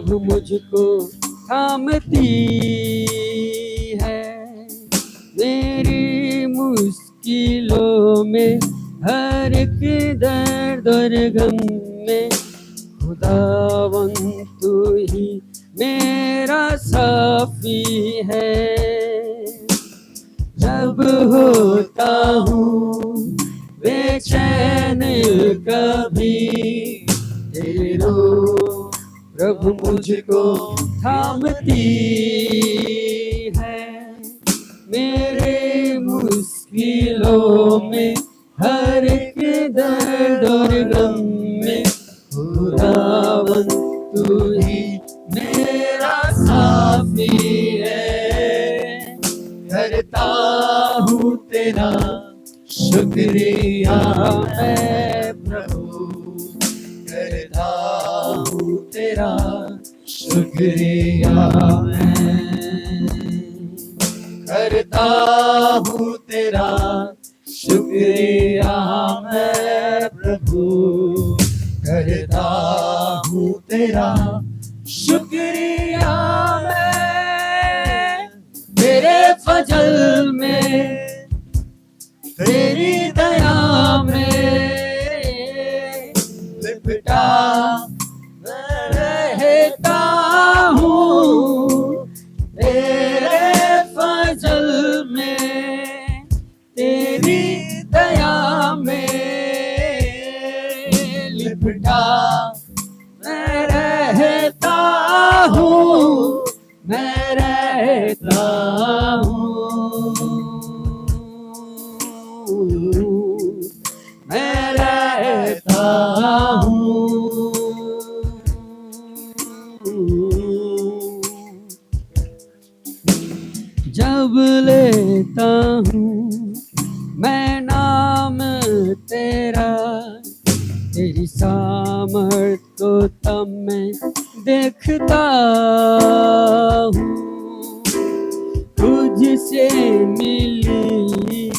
प्रभु मुझको थामती है। मेरी मुश्किलों में, हर एक दर्द और गम में, खुदावन तू ही मेरा साफी है। जब होता हूँ बेचैन कभी, तेरो प्रभु मुझको थामती है। मेरे मुश्किलों में, हर एक दर्द और गम में, खुदावन तू ही मेरा साफी है। करता हूँ तेरा शुक्रिया मैं प्रभु, करता हूँ तेरा शुक्रिया मैं, करता हूँ तेरा शुक्रिया मैं प्रभु, करता हूँ तेरा शुक्रिया मैं। तेरे फजल में, तेरी दया में लिपटा मैं रहता हूँ। तेरे फजल में, तेरी दया में लिपटा मैं रहता हूँ, मैं रहता हूँ, मैं रहता हूँ। जब लेता हूँ मैं नाम तेरा, तेरी सामर्थ को तब मैं देखता हूँ। तुझसे मिली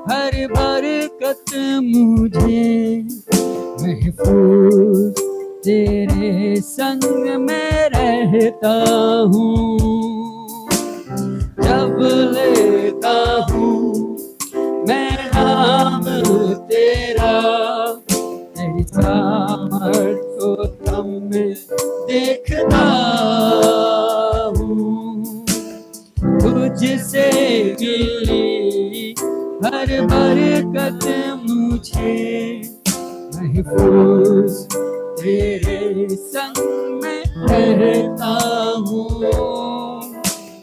हर बरकत मुझे महफूज तेरे संग में रहता हूँ। जब लेता हूँ मैं नाम तेरा, तेरी सामर्थ को तब मैं देखता हूँ। तुझसे मिली हर बरकत मुझे महफूज तेरे संग में रहता हूँ।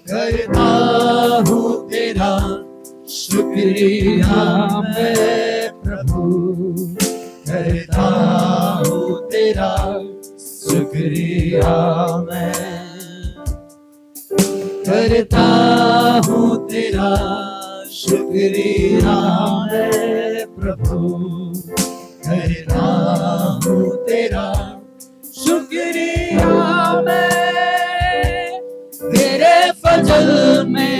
करता हूँ तेरा शुक्रिया मैं प्रभु, करता हूँ तेरा शुक्रिया मैं, करता हूँ तेरा शुक्रिया मैं प्रभु, करता हूँ तेरा शुक्रिया मैं। तेरे फजल में,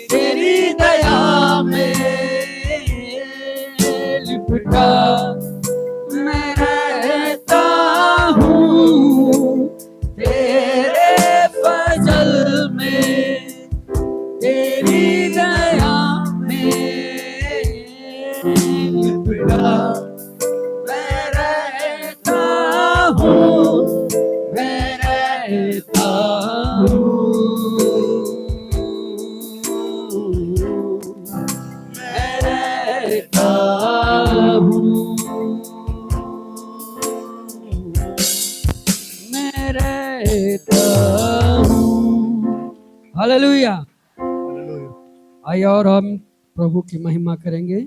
तेरी दया में लिपटा मैं रहता हूँ। तेरे फजल में, तेरी दया में लिपटा मैं रहता हूँ, मैं रहता हूँ, मैं रहता हूँ, मैं रहता हूँ। हालेलुया। आइए और हम प्रभु की महिमा करेंगे।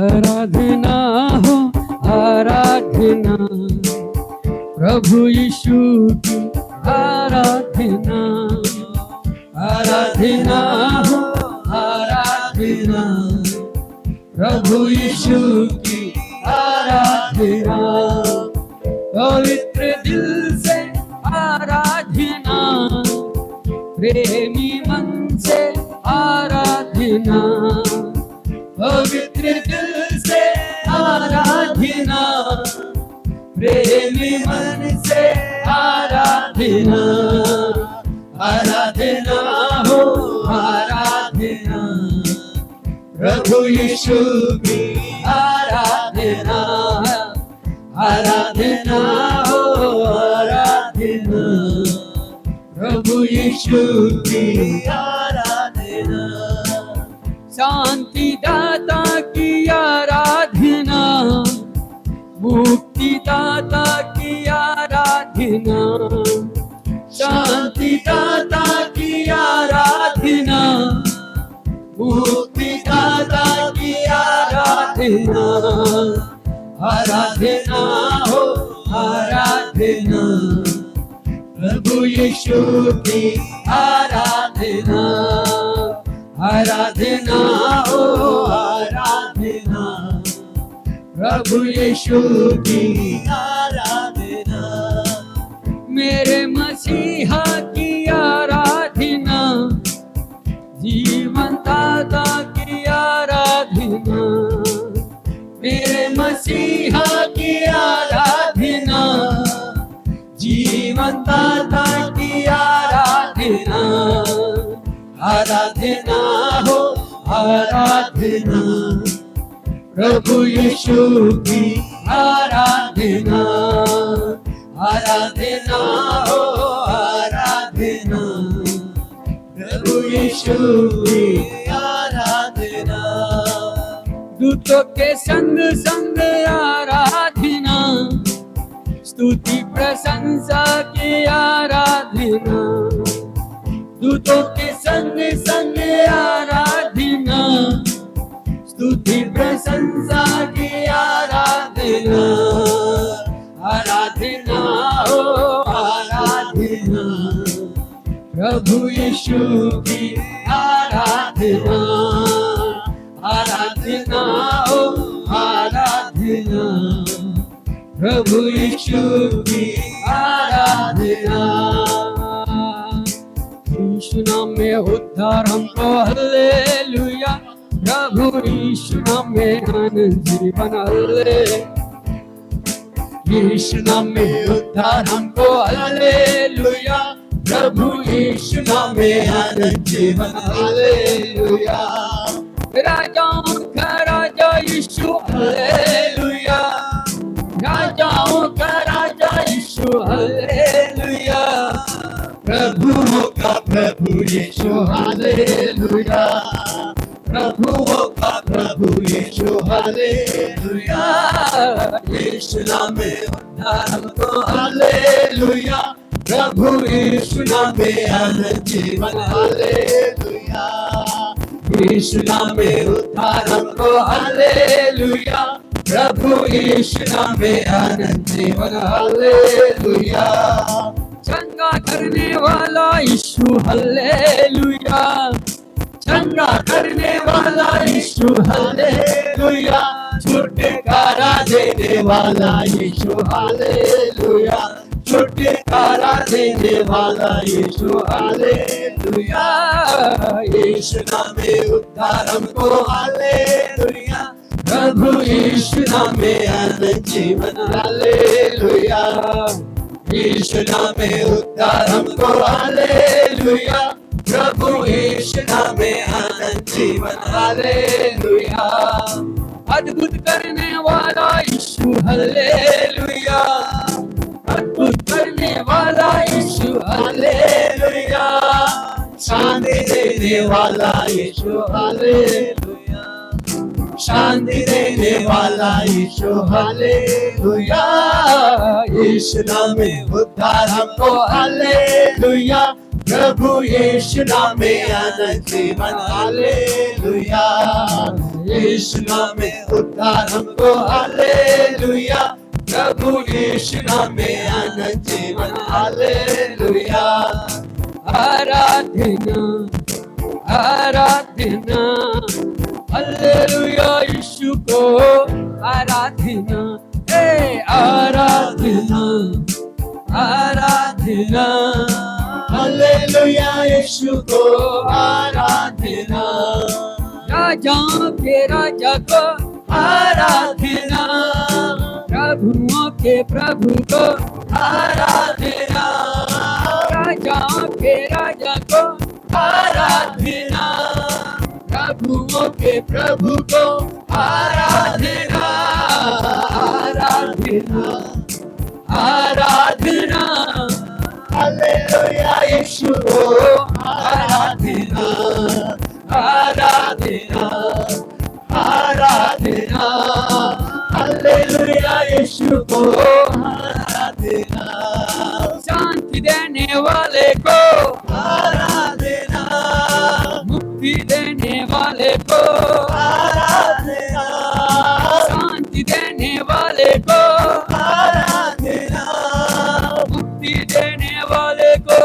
आराधना हो आराधना, प्रभु यीशु की आराधना। आराधना हो आराधना, प्रभु यीशु की आराधना। पवित्र दिल से आराधना, प्रेमी मन से आराधना। पवित्र दिल से आराधना, प्रेमी मन से आराधना, आराधना हो आराधना, प्रभु यीशु की आराधना, आराधना हो आराधना, प्रभु यीशु की आराधना। शांति दाता की आराधना, मुक्ति दाता की आराधना, शांति दाता की आराधना, मुक्ति दाता की आराधना, आराधना हो आराधना, प्रभु यीशु की आराधना, आराधना हो आराधना, प्रभु यीशु की आराधना। मेरे मसीहा की आराधना, जीवन दाता की आराधना, मेरे मसीहा की आराधना, जीवन दाता की आराधना, आराधना हो आराधना, प्रभु यीशु की आराधना, आराधना हो आराधना, प्रभु यीशु की आराधना। दूतों के संग संग आराधना, स्तुति प्रशंसा की आराधना, दूतों के संग संग आराधना, स्तुति प्रशंसा की आराधना, आराधना हो आराधना, प्रभु यीशु की आराधना, आराधना हो आराधना, प्रभु यीशु की आराधना। यीशु नाम में उद्धार हमको, हालेलुया, प्रभु यीशु नाम में आनंद जीवन, हालेलुया, यीशु नाम में उद्धार हमको, हालेलुया, प्रभु यीशु नाम में आनंद जीवन, हालेलुया, राजाओं का राजा यीशु, हालेलुया, राजाओं का राजा यीशु, हालेलुया, प्रभुओं का प्रभु यीशु, हालेलुया, प्रभुओं का प्रभु यीशु, हालेलुया, यीशु नाम में उद्धार हमको, हालेलुया, प्रभु यीशु नाम में आनंद जीवन, हालेलुया, यीशु नाम में उद्धार हमको, हालेलुया, प्रभु यीशु नाम में आनंद जीवन, हालेलुया, चंगा करने वाला यीशु, हालेलुया, चंगा करने वाला यीशु, हालेलुया, छुटकारा देने वाला यीशु, हालेलुया, छुटकारा देने वाला यीशु, हालेलुया, यीशु नाम में उद्धार हमको, हालेलुया, प्रभु यीशु नाम में आनंद जीवन, हालेलुया, यीशु नाम में उद्धार हमको, हालेलुया, प्रभु यीशु नाम में आनंद जीवन, हालेलुया, अद्भुत करने वाला यीशु, हालेलुया, अद्भुत करने वाला यीशु, हालेलुया, शांति देने वाला यीशु, हालेलुया, शांति देने वाला यीशु, हालेलुया, यीशु नाम में उद्धार हमको, हालेलुया, प्रभु यीशु नाम में आनंद जीवन, हालेलुया, यीशु नाम में उद्धार हमको, हालेलुया, प्रभु यीशु नाम में आनंद जीवन, हालेलुया, आराधना, आराधना, हालेलुया, यीशु को आराधना, आराधना, आराधना, हालेलुया, यीशु को आराधना, राजाओं के राजा को आराधना, प्रभुओं के प्रभु को आराधना, राजाओं के राजा को आराधना, प्रभुओं के प्रभु को आराधना, आराधना आराधना, हालेलुया यीशु को आराधना, आराधना, आराधना, हालेलुया यीशु को आराधना, शांति देने वाले को आराधना, मुक्ति देने वाले को आराधना, शांति देने वाले को आराधना, मुक्ति देने वाले को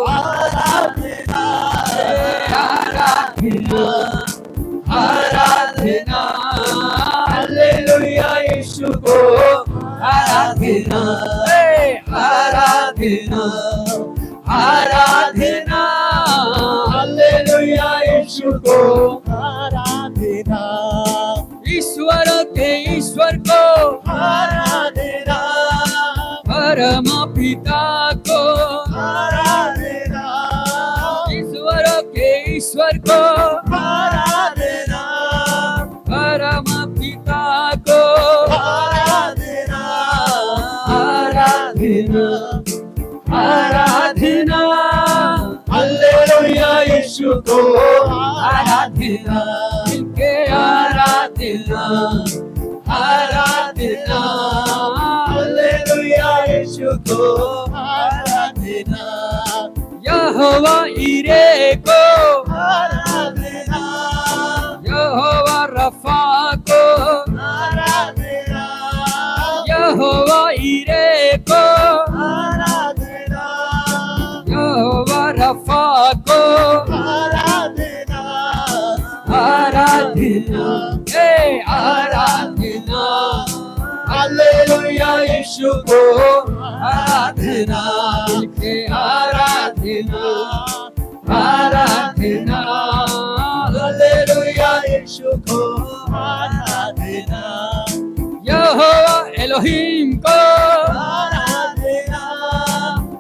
आराधना, आराधना आराधना, हालेलुया यीशु को आराधना, आराधना, आराधना, हालेलुया यीशु को आराधना, ईश्वर के ईश्वर को आराधना, परम पिता को आराधना, ईश्वर के ईश्वर को आराधना, परम पिता को आराधना, आराधना, आराधना, हालेलुया यीशु को आराधना, इनके आराधना, आराधना, हालेलुया यीशु को आराधना, यहोवा ईरे को आराधना, यहोवा रफा को आराधना, यहोवा ईरे को आराधना, यहोवा रफा को आराधना, आराधना हे आराधना हालेलुया यीशु को आराधना, इनके आराधना आराधना, हालेलुया यीशु को आराधना, यहोवा एलोहिम को आराधना,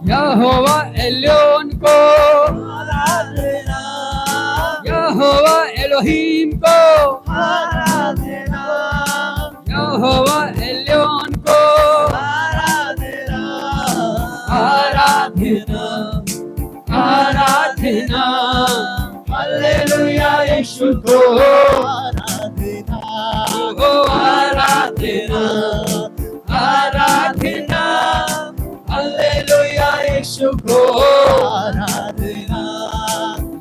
यहोवा एलोन को आराधना, यहोवा एलोहिम को आराधना, यहोवा एलोन को आराधना, आराधना आराधना हालेलुया यीशु को आराधना, ओ आराधना आराधना, हालेलुया यीशु को आराधना,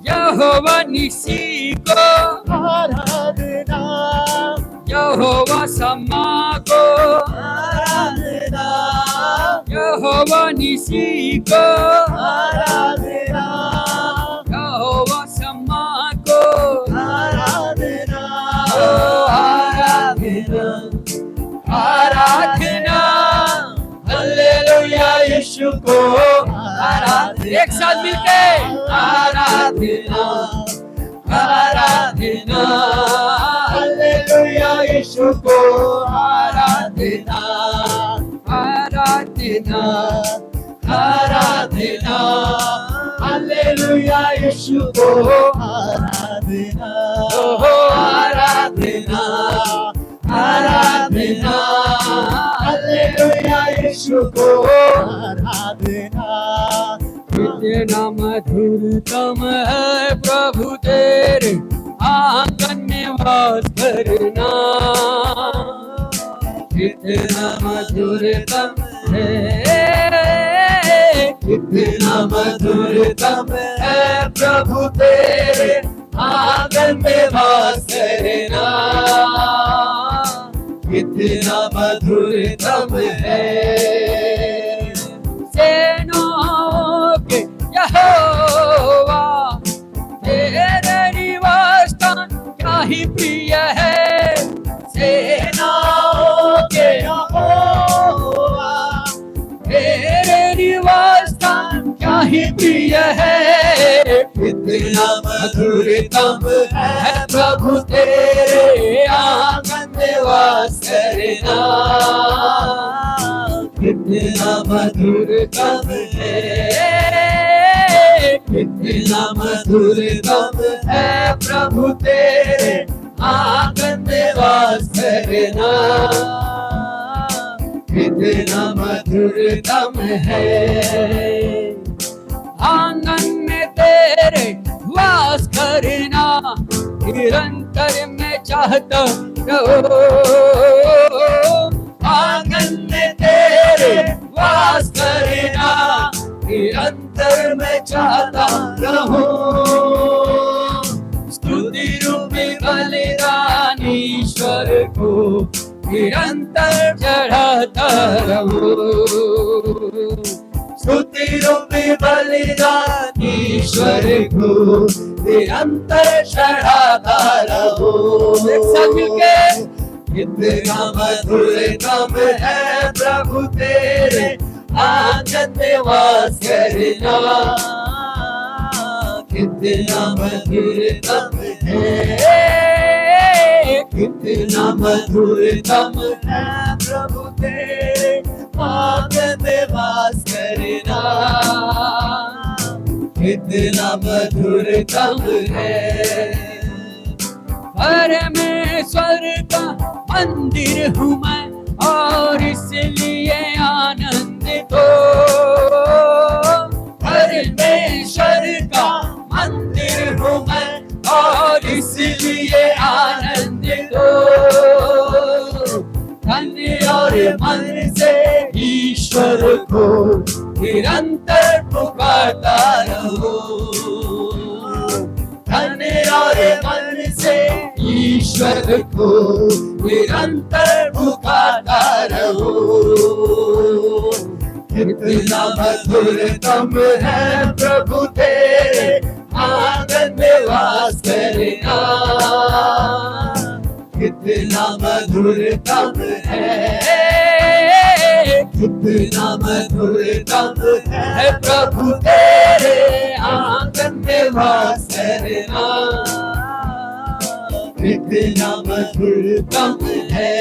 यहोवा निसी को आराधना, यहोवा समा को आराधना, यहोवा निसी को आराधना, यहोवा समा को आराधना, आराधना आराधना, हालेलुया यीशु को आराधना, एक साथ मिलके आराधना, आराधना, हालेलुया यीशु को आराधना, आराधना आराधना, हालेलुया यीशु को आराधना, आराधना, आराधना, हालेलुया यीशु को आराधना, कितना मधुरतम है प्रभु तेरे आंगन में वास करना, कितना मधुरतम है, कितना मधुरतम है प्रभु तेरे आंगन में वास करना, कितना मधुरतम है, सेनाओं के यहोवा तेरे निवास स्थान क्या ही प्रिय है, सेनाओं के यहोवा तेरे निवास स्थान क्या ही प्रिय है, कितना मधुरतम है प्रभु तेरे आंगन में वास करना, कितना मधुरतम है, कितना मधुरतम है प्रभु तेरे आंगन में वास करना, कितना मधुरतम है। आंगन में तेरे वास करना निरंतर मैं चाहता रहो, आंगन में तेरे वास करना निरंतर मैं चाहता रहूं, स्तुति रूपी बलिदान ईश्वर को निरंतर चढ़ाता रहूं, स्तुति रूपी बलिदान ईश्वर को निरंतर चढ़ाता रहूं। एक साथ मिलके कितना मधुरतम है प्रभु तेरे आंगन में वास करना, कितना मधुरतम है, कितना मधुरतम है प्रभु तेरे आंगन में वास करना, कितना मधुरतम है। परमेश्वर का मंदिर हूँ मैं और इसलिए आनंदित हो, परमेश्वर का मंदिर हूँ मैं और इसलिए आनंदित हो, धन और मन से ईश्वर को निरंतर पुकारता रहो, धन और मन से ईश्वर को निरंतर पुकारता रहो, कितना मधुरतम है प्रभु तेरे आंगन में वास करना, कितना मधुरतम है, कितना मधुरतम है प्रभु तेरे आंगन में वास करना, कितना मधुरतम है।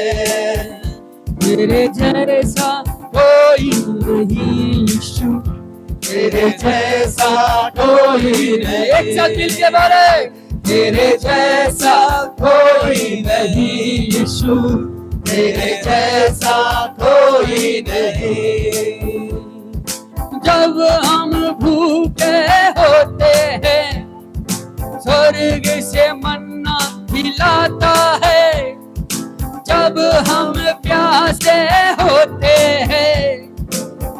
मेरे जैसा कोई नहीं यीशु, तेरे जैसा कोई नहीं, एक साथ मिलके बोले, तेरे जैसा कोई नहीं यीशु, तेरे जैसा कोई नहीं। जब हम भूखे होते हैं स्वर्ग से मन्ना खिलाता है, जब हम प्यासे होते हैं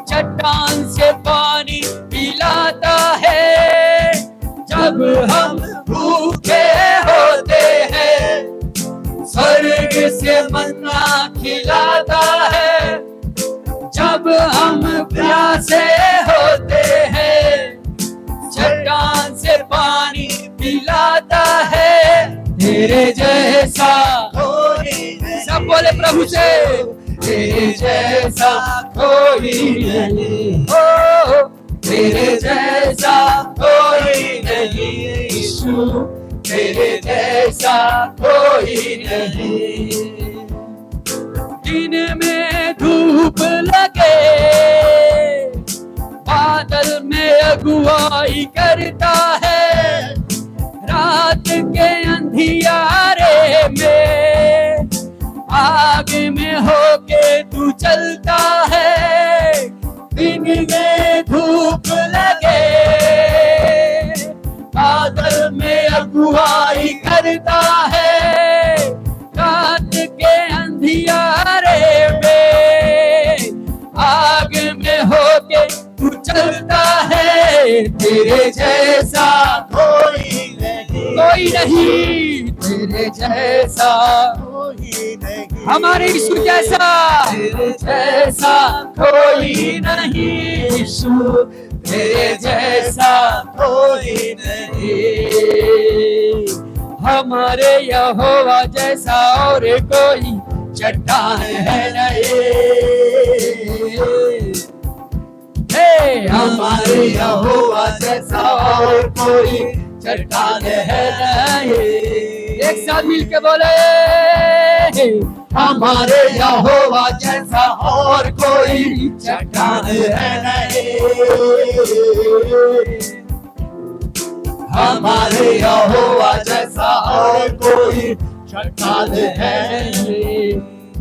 चट्टान से पानी पिलाता है, जब हम भूखे होते हैं स्वर्ग से मन्ना खिलाता है, जब हम प्यासे होते हैं चट्टान से पानी पिलाता है, तेरे जैसा कोई नहीं, सब बोले प्रभु से, तेरे जैसा कोई नहीं, ओ तेरे जैसा कोई नहीं यीशु, तेरे जैसा कोई नहीं। दिन में धूप लगे बादल में अगुवाई करता है, रात के अंधियारे में आग में होके तू चलता है, दिन में धूप लगे बादल में अगुवाई करता है, रात के अंधियारे में आग में होके तू चलता है, तेरे जैसा कोई नहीं, तेरे जैसा कोई नहीं, हमारे यीशु जैसा, तेरे जैसा कोई नहीं यीशु, तेरे जैसा कोई नहीं, हमारे यहोवा जैसा और कोई चट्टान है नहीं, हमारे यहोवा जैसा और कोई चट्टान है नहीं। एक साथ मिलके बोले, हमारे यहोवा जैसा और कोई चट्टान है नहीं। हमारे यहोवा जैसा और कोई चट्टान है नहीं।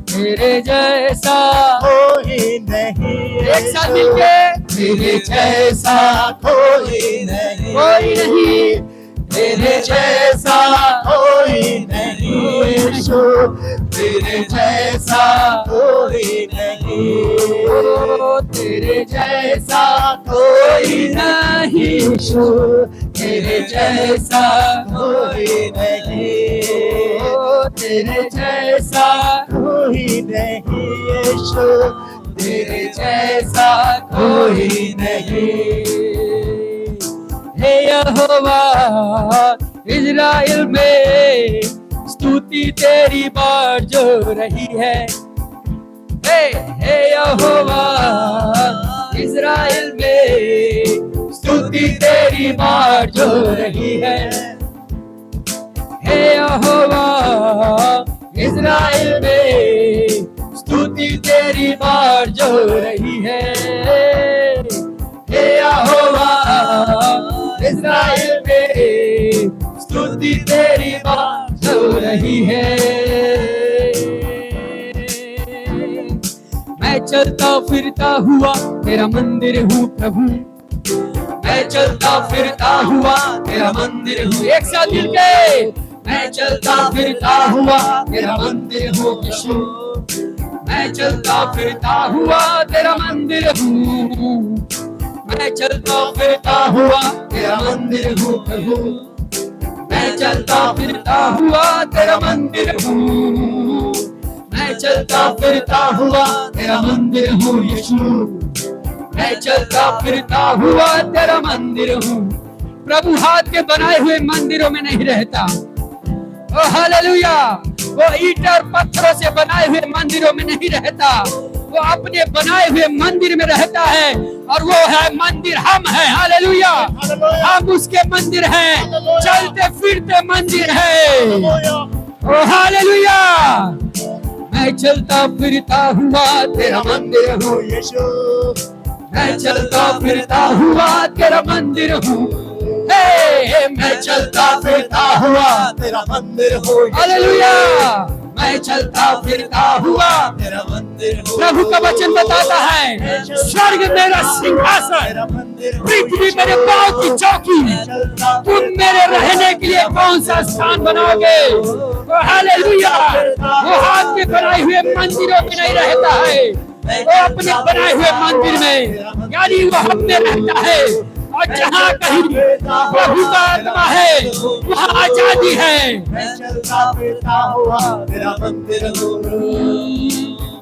तेरे जैसा कोई नहीं। एक साथ मिलके, तेरे जैसा कोई नहीं। कोई नहीं, तेरे जैसा कोई नहीं यीशु। तेरे जैसा कोई नहीं। ओ तेरे जैसा कोई नहीं यीशु। तेरे जैसा कोई नहीं। ओ तेरे जैसा कोई नहीं यीशु। तेरे जैसा कोई नहीं। हे यहोवा इज़राइल में स्तुति तेरी बढ़ जो रही है। हे यहोवा इज़राइल में स्तुति तेरी बढ़ जो रही है। हे यहोवा इज़राइल में स्तुति तेरी बढ़ जो रही है। हे यहोवा इज़राइल में स्तुति तेरी बढ़ जो रही है। मैं चलता फिरता हुआ तेरा मंदिर हूँ प्रभु। मैं चलता फिरता हुआ तेरा मंदिर हूँ। एक साथ मिलके, मैं चलता फिरता हुआ तेरा मंदिर हूँ यीशु। मैं चलता फिरता हुआ तेरा मंदिर हूँ। मैं चलता फिरता हुआ तेरा मंदिर हूँ प्रभु। मैं चलता फिरता हुआ तेरा मंदिर हूँ। मैं चलता फिरता हुआ तेरा मंदिर हूँ यीशु। मैं चलता फिरता हुआ तेरा मंदिर हूँ। प्रभु हाथ के बनाए हुए मंदिरों में नहीं रहता। ओ हालेलुया। वो ईंट और पत्थरों से बनाए हुए मंदिरों में नहीं रहता। वो अपने बनाए हुए मंदिर में रहता है, और वो है मंदिर हम हैं। हालेलुया। हम उसके मंदिर हैं, चलते फिरते मंदिर है। ओ हालेलुया। मैं चलता फिरता हुआ तेरा मंदिर हूँ यीशु। मैं चलता फिरता हुआ तेरा मंदिर हूँ। मैं चलता फिरता हुआ तेरा मंदिर हो हालेलुया। मैं चलता फिरता हुआ तेरा मंदिर हो। प्रभु का वचन बताता है, स्वर्ग मेरा सिंहासन, पृथ्वी मेरे पांव की चौकी। तुम मेरे रहने के लिए कौन सा स्थान बनाओगे? हालेलुया। वो हाथ के बनाए हुए मंदिरों में नहीं रहता है, वो अपने बनाए हुए मंदिर में, यानी वो हम में रहता है। और जहाँ कहीं प्रभु का आत्मा है वहाँ आजादी है। मैं चलता फिरता हुआ तेरा मंदिर हो।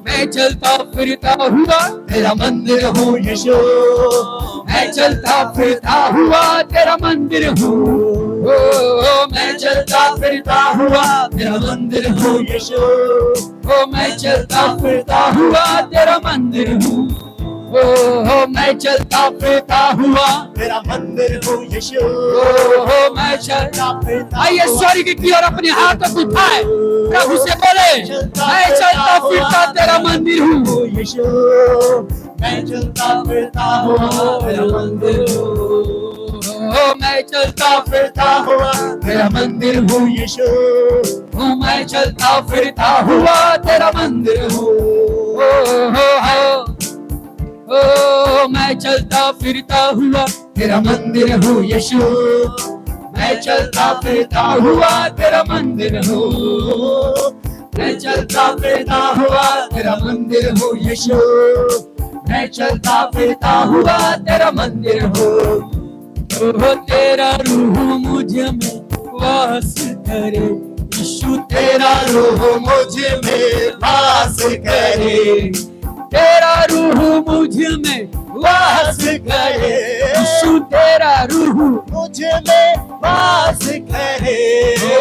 मैं चलता फिरता हुआ तेरा मंदिर हूँ यीशु। मैं चलता फिरता हुआ तेरा मंदिर हूँ। ओ मैं चलता फिरता हुआ तेरा मंदिर हूँ यीशु। ओ मैं चलता फिरता हुआ तेरा मंदिर हूँ। ओ मैं चलता फिरता हुआ तेरा मंदिर हूँ यीशु। ओ मैं चलता फिरता आइए स्वर्ग की ओर अपने हाथों को उठाए, प्रभु से बोले, मैं चलता फिरता तेरा मंदिर हूँ यीशु। मैं चलता फिरता हुआ तेरा मंदिर हूँ। ओ मैं चलता फिरता हुआ तेरा मंदिर हूँ यीशु। हूँ। मैं चलता फिरता हुआ तेरा मंदिर हूँ। ओ मैं चलता फिरता हुआ तेरा मंदिर हूँ यीशु। मैं चलता फिरता हुआ तेरा मंदिर हूँ। मैं चलता फिरता हुआ तेरा मंदिर हूँ यीशु। मैं चलता फिरता हुआ तेरा मंदिर हूँ। ओ तेरा रूह मुझ में वास करे यीशु। तेरा रूह मुझ में वास करे। तेरा रूह मुझ में वास करे यीशु। तेरा रूह मुझ में वास करे।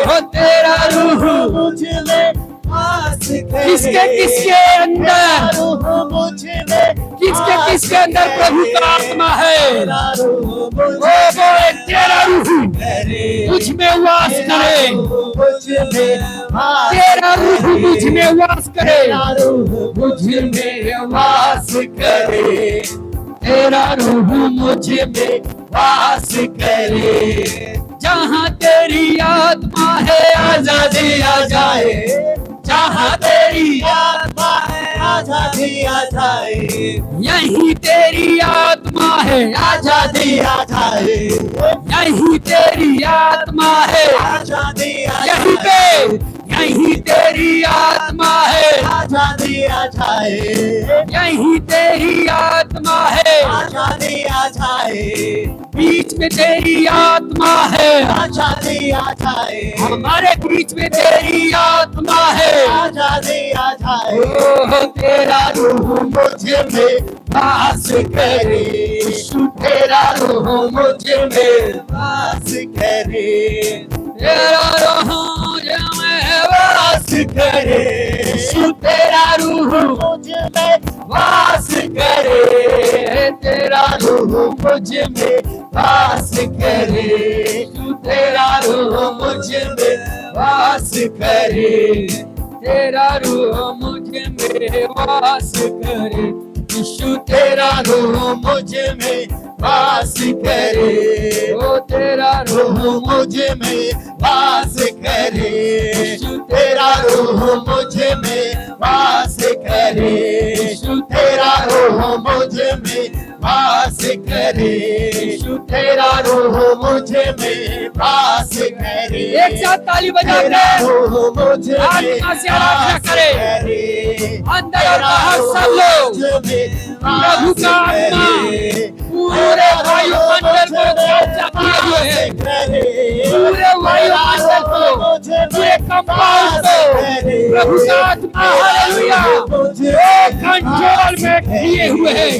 ओ तेरा रूह मुझ में वास वास करे। किसके किसके अंदर, मुझ में किसके किसके अंदर प्रभु का आत्मा है? तेरा रूह वो मुझ बोले तेरा रूह करे। मुझ में वास करे, मुझ में वास तेरा रूह मुझ में वास करे, तेरा रूह मुझ में वास करे। तेरा रूह मुझ में वास करे। जहाँ तेरी आत्मा है आजादी आ जाए, जहाँ तेरी आत्मा है आजादी आ जाए। यही तेरी आत्मा है, आजादी आ जाए, यही तेरी आत्मा है, आजादी आ यहीं जाए। पे यही तेरी आत्मा है, आजादी आ जाए, यही तेरी आत्मा है, आजादी आ जाए। बीच में तेरी आत्मा है, आजादी आ जाए, हमारे बीच में तेरी आत्मा है। आजादी आ जाए। ओह तेरा रूह मुझ में वास करे, यीशु तेरा रूह मुझ में वास करे। तेरा रूह मुझ में वास करे, यीशु तेरा रूह मुझ में वास करे। तेरा रूह मुझ में वास करे, यीशु तेरा रूह मुझ में वास करे। तेरा रूह मुझ में वास करे, यीशु तेरा रूह मुझ में वास करे। ओ तेरा रूह मुझ में वास करे, तेरा रूह मुझ में वास करे। तेरा रूह मुझ में वास करे, तेरा रूह मुझ में वास करे। एक साथ ताली बजा तेरा के रूह मुझ में आत्मा से आराधना वास करे। करे। अंदर और बाहर सब लोग प्रभु का आत्मा पूरे वायुमंडल को कब्जा किए हुए है, पूरे वायुमंडल को, पूरे कंपाउंड को प्रभु का आत्मा हालेलुया कंट्रोल में किए हुए है।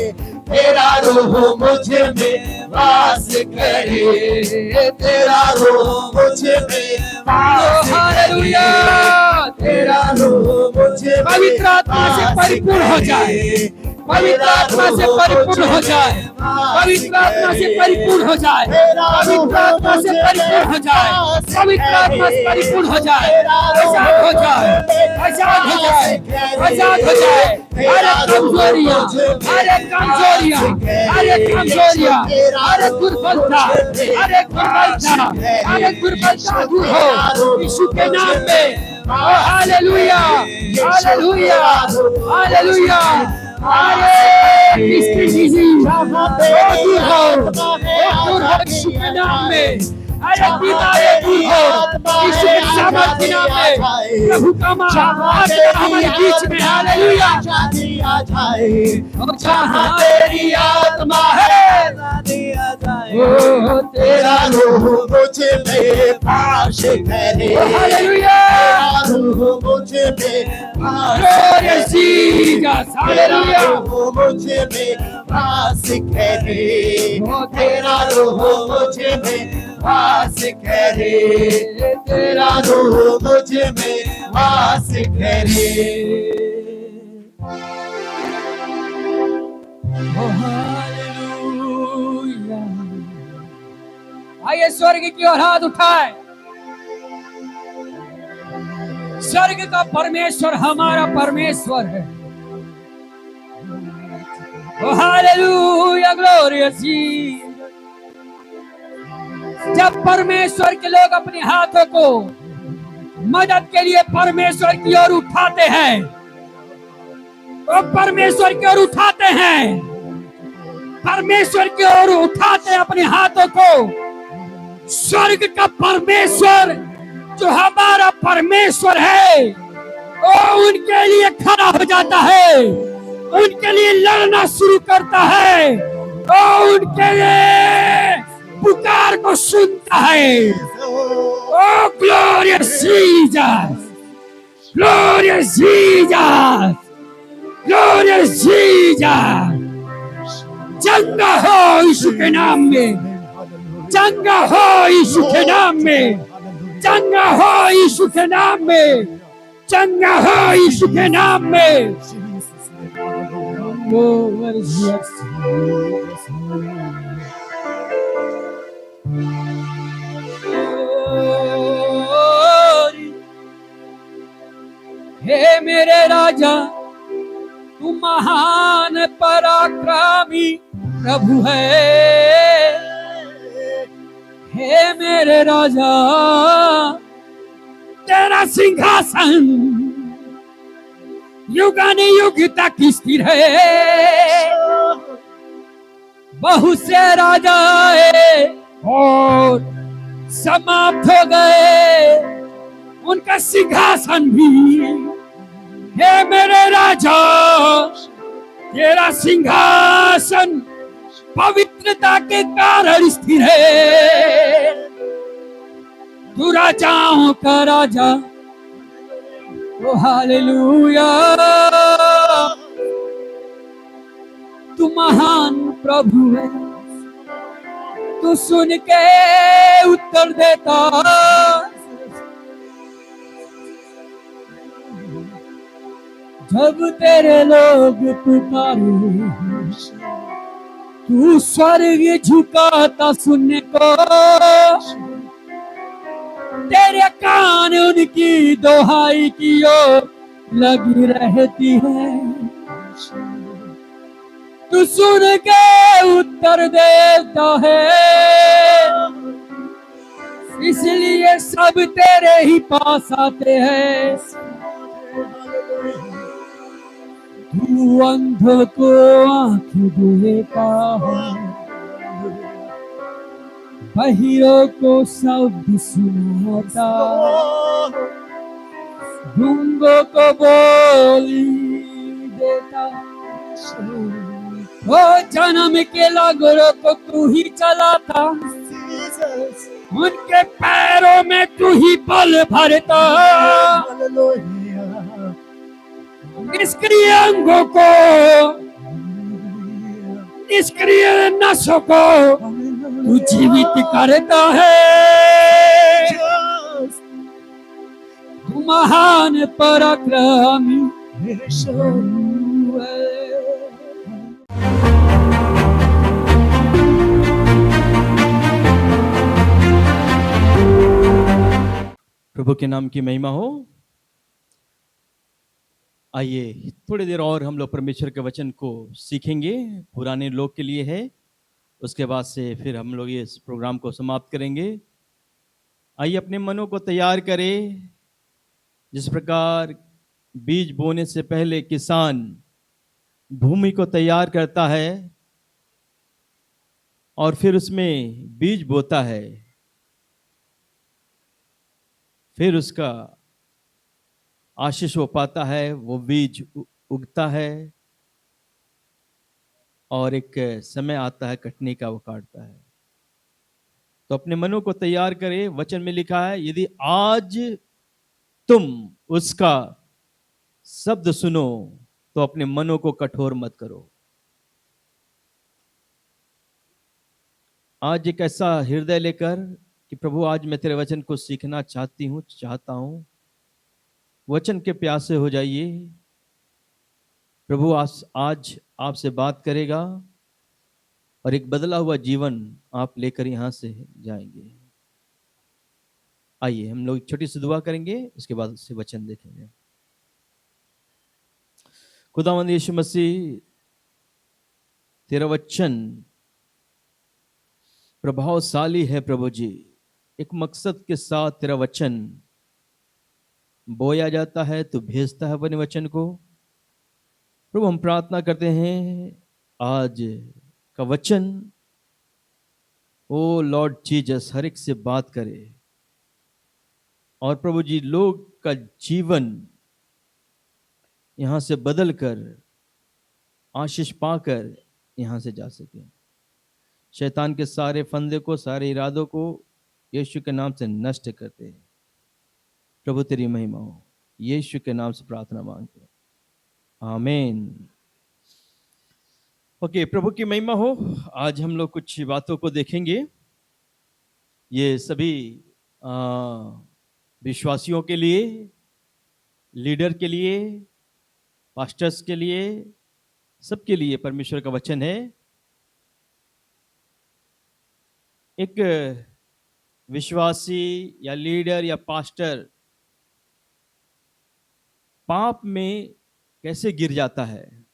तेरा रूह मुझ में वास करे, तेरा रूह मुझ में वास हालेलुया तेरा रूह मुझ में पवित्र आत्मा से परिपूर्ण हो जाए, पवित्र आत्मा से परिपूर्ण हो जाए, पवित्र आत्मा से परिपूर्ण हो जाए, पवित्र आत्मा से परिपूर्ण हो जाए, पवित्र आत्मा से परिपूर्ण हो जाए, आजाद हो जाए, आजाद हो जाए, आजाद हो जाए। अरे कमजोरियां, अरे कमजोरियां, अरे कमजोरियां, अरे दुर्बलता, अरे दुर्बलता, अरे दुर्बलता दूर हो यीशु के नाम में। Hallelujah, hallelujah, hallelujah. अरे किसकी चीज़ी दूर हो यीशु के नाम में। अरे बीमारी दूर हो यीशु के सामर्थ्य नाम में। प्रभु का आत्मा हमारे बीच में हालेलुया। जहाँ तेरी आत्मा है ओ तेरा रूह मुझ में वास करे, हालेलुया। तेरा रूह मुझ में वास Gloria a Jesus, हालेलुया। रूह मुझ में वास करे, तेरा रूह मुझ में वास करे। तेरा रूह मुझ में वास करे। आइए स्वर्ग की ओर हाथ उठाए। स्वर्ग का परमेश्वर हमारा परमेश्वर है। Hallelujah, glorious Jesus. जब परमेश्वर के लोग अपने हाथों को मदद के लिए परमेश्वर की ओर उठाते हैं, वो परमेश्वर की ओर उठाते हैं, परमेश्वर की ओर उठाते हैं अपने हाथों को। स्वर्ग का परमेश्वर जो हमारा परमेश्वर है वो उनके लिए खड़ा हो जाता है, उनके लिए लड़ना शुरू करता है, वो उनके लिए पुकार को सुनता है। O glorious Jesus, glorious Jesus, glorious Jesus. चंगा हो यीशु के नाम में, चंगा हो यीशु के नाम में, चंगा हो यीशु के नाम में, चंगा हो यीशु के नाम में। Jesus' name. Hallelujah. Oh, where is your glory? हे मेरे राजा, तू महान पराक्रमी प्रभु है। हे मेरे राजा, तेरा सिंहासन युगानुयुग तक स्थिर है। बहुत से राजा आए और समाप्त हो गए, उनका सिंहासन भी। हे मेरे राजा, तेरा सिंहासन पवित्रता के कारण स्थिर है। तू राजाओं का राजा, ओ हालेलुया। तू महान प्रभु है, तू सुन के उत्तर देता। जब तेरे लोग पुकारे, तू स्वर्ग झुकाता सुनने को। तेरे कान उनकी दोहाई की ओर लगी रहती है। तू सुन के उत्तर देता है, इसलिए सब तेरे ही पास आते हैं। तू अंधों को आँख देता है, बहिरों को शब्द सुनाता, गूंगों को बोली देता। ओ जन्म के लागों को तू ही चलाता, उनके पैरों में तू ही बल भरता। निष्क्रिय अंगों को, निष्क्रिय नसों को तू जीवित करता है। तू महान पराक्रमी प्रभु के नाम की महिमा हो। आइए थोड़ी देर और हम लोग परमेश्वर के वचन को सीखेंगे, पुराने लोग के लिए है। उसके बाद से फिर हम लोग इस प्रोग्राम को समाप्त करेंगे। आइए अपने मनों को तैयार करें। जिस प्रकार बीज बोने से पहले किसान भूमि को तैयार करता है और फिर उसमें बीज बोता है, फिर उसका आशीष वो पाता है, वो बीज उगता है और एक समय आता है कटने का, वो काटता है। तो अपने मनों को तैयार करें। वचन में लिखा है, यदि आज तुम उसका शब्द सुनो तो अपने मनों को कठोर मत करो। आज एक ऐसा हृदय लेकर कि प्रभु आज मैं तेरे वचन को सीखना चाहता हूं। वचन के प्यासे हो जाइए। प्रभु आज आपसे बात करेगा और एक बदला हुआ जीवन आप लेकर यहां से जाएंगे। आइए हम लोग छोटी सी दुआ करेंगे, उसके बाद से वचन देखेंगे। खुदावंद यीशु मसीह, तेरा वचन प्रभावशाली है प्रभु जी। एक मकसद के साथ तेरा वचन बोया जाता है, तू भेजता है अपने वचन को। प्रभु हम प्रार्थना करते हैं आज का वचन ओ लॉर्ड जीसस हर एक से बात करे और प्रभु जी लोग का जीवन यहां से बदल कर आशीष पाकर यहां से जा सके। शैतान के सारे फंदे को, सारे इरादों को यीशु के नाम से नष्ट करते हैं। प्रभु तेरी महिमा हो, यीशु के नाम से प्रार्थना मांगते हैं, आमीन। ओके, प्रभु की महिमा हो। आज हम लोग कुछ बातों को देखेंगे। ये सभी विश्वासियों के लिए लीडर के लिए, पास्टर्स के लिए, सबके लिए परमेश्वर का वचन है। एक विश्वासी या लीडर या पास्टर पाप में कैसे गिर जाता है?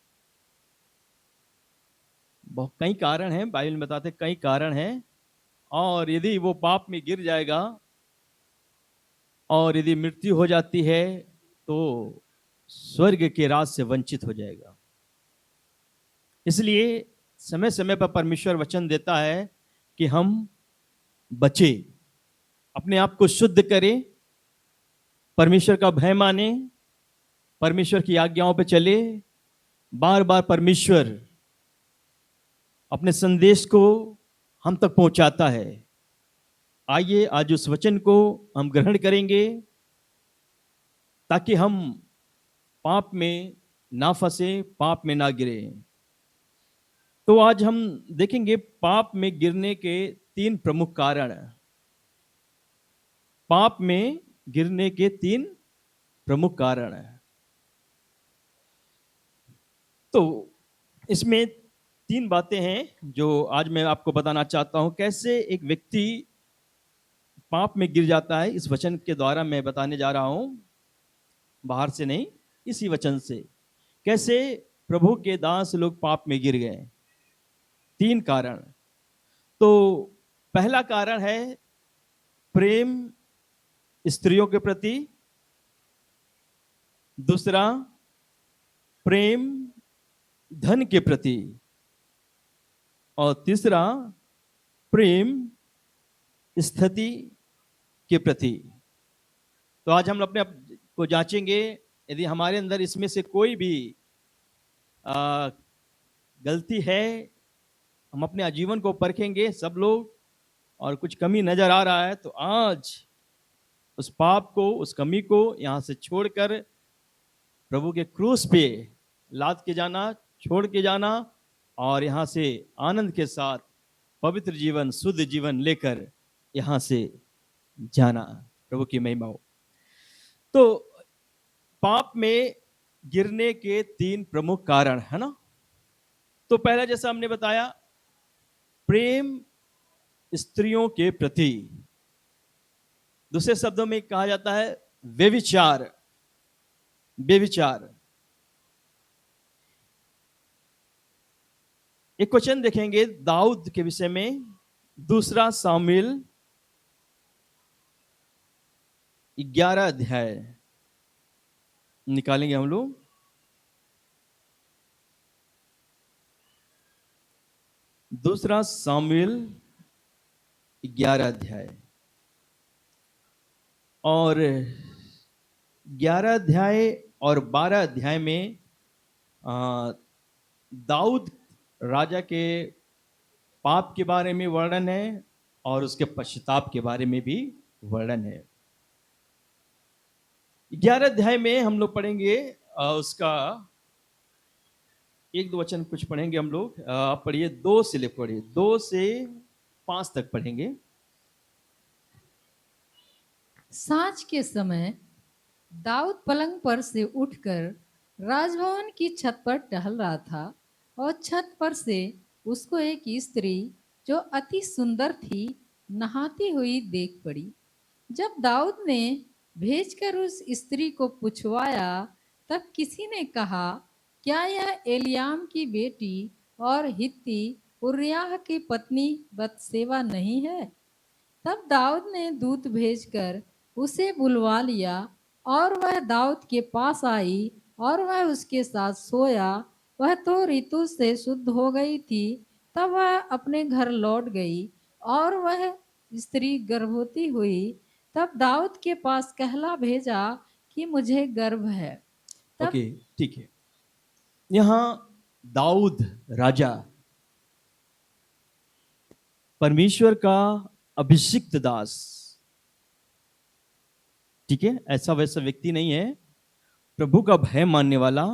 बहुत कई कारण हैं, बाइबल में बताते कई कारण हैं। और यदि वो पाप में गिर जाएगा और यदि मृत्यु हो जाती है तो स्वर्ग के राज से वंचित हो जाएगा। इसलिए समय समय पर परमेश्वर वचन देता है कि हम बचे, अपने आप को शुद्ध करें, परमेश्वर का भय माने, परमेश्वर की आज्ञाओं पे चले। बार बार परमेश्वर अपने संदेश को हम तक पहुंचाता है। आइए आज उस वचन को हम ग्रहण करेंगे ताकि हम पाप में ना फंसे, पाप में ना गिरे। तो आज हम देखेंगे पाप में गिरने के 3 प्रमुख कारण। पाप में गिरने के 3 प्रमुख कारण। तो इसमें 3 बातें हैं जो आज मैं आपको बताना चाहता हूं। कैसे एक व्यक्ति पाप में गिर जाता है, इस वचन के द्वारा मैं बताने जा रहा हूं, बाहर से नहीं, इसी वचन से। कैसे प्रभु के दास लोग पाप में गिर गए। 3 कारण। तो पहला कारण है प्रेम स्त्रियों के प्रति, दूसरा प्रेम धन के प्रति, और तीसरा प्रेम स्थिति के प्रति। तो आज हम अपने आप को जांचेंगे, यदि हमारे अंदर इसमें से कोई भी गलती है, हम अपने आजीवन को परखेंगे सब लोग, और कुछ कमी नजर आ रहा है तो आज उस पाप को, उस कमी को यहां से छोड़कर प्रभु के क्रूस पे लाद के जाना, छोड़ के जाना, और यहां से आनंद के साथ पवित्र जीवन, शुद्ध जीवन लेकर यहां से जाना। प्रभु की महिमा हो। तो पाप में गिरने के 3 प्रमुख कारण है ना। तो पहला, जैसा हमने बताया, प्रेम स्त्रियों के प्रति। दूसरे शब्दों में कहा जाता है व्यभिचार। व्यभिचार। एक क्वेश्चन देखेंगे दाऊद के विषय में, 2 सामुएल 11 अध्याय निकालेंगे हम लोग। 2 सामुएल 11 अध्याय, और 11 अध्याय और 12 अध्याय में दाऊद राजा के पाप के बारे में वर्णन है और उसके पश्चाताप के बारे में भी वर्णन है। 11 अध्याय में हम लोग पढ़ेंगे उसका 1-2 वचन कुछ पढ़ेंगे हम लोग। आप पढ़िए, 2 से लेकर पढ़िए, 2 से 5 तक पढ़ेंगे। सांझ के समय दाऊद पलंग पर से उठकर राजभवन की छत पर टहल रहा था, और छत पर से उसको एक स्त्री जो अति सुंदर थी नहाती हुई देख पड़ी। जब दाऊद ने भेजकर उस स्त्री को पूछवाया, तब किसी ने कहा, क्या यह एलियाम की बेटी और हित्ती उरिय्याह की पत्नी बतशेबा नहीं है? तब दाऊद ने दूत भेजकर उसे बुलवा लिया, और वह दाऊद के पास आई और वह उसके साथ सोया। वह तो ऋतु से शुद्ध हो गई थी। तब वह अपने घर लौट गई, और वह स्त्री गर्भवती हुई। तब दाऊद के पास कहला भेजा कि मुझे गर्भ है। ओके, ठीक है। यहां दाऊद राजा, परमेश्वर का अभिषिक्त दास, ठीक है, ऐसा वैसा व्यक्ति नहीं है, प्रभु का भय मानने वाला,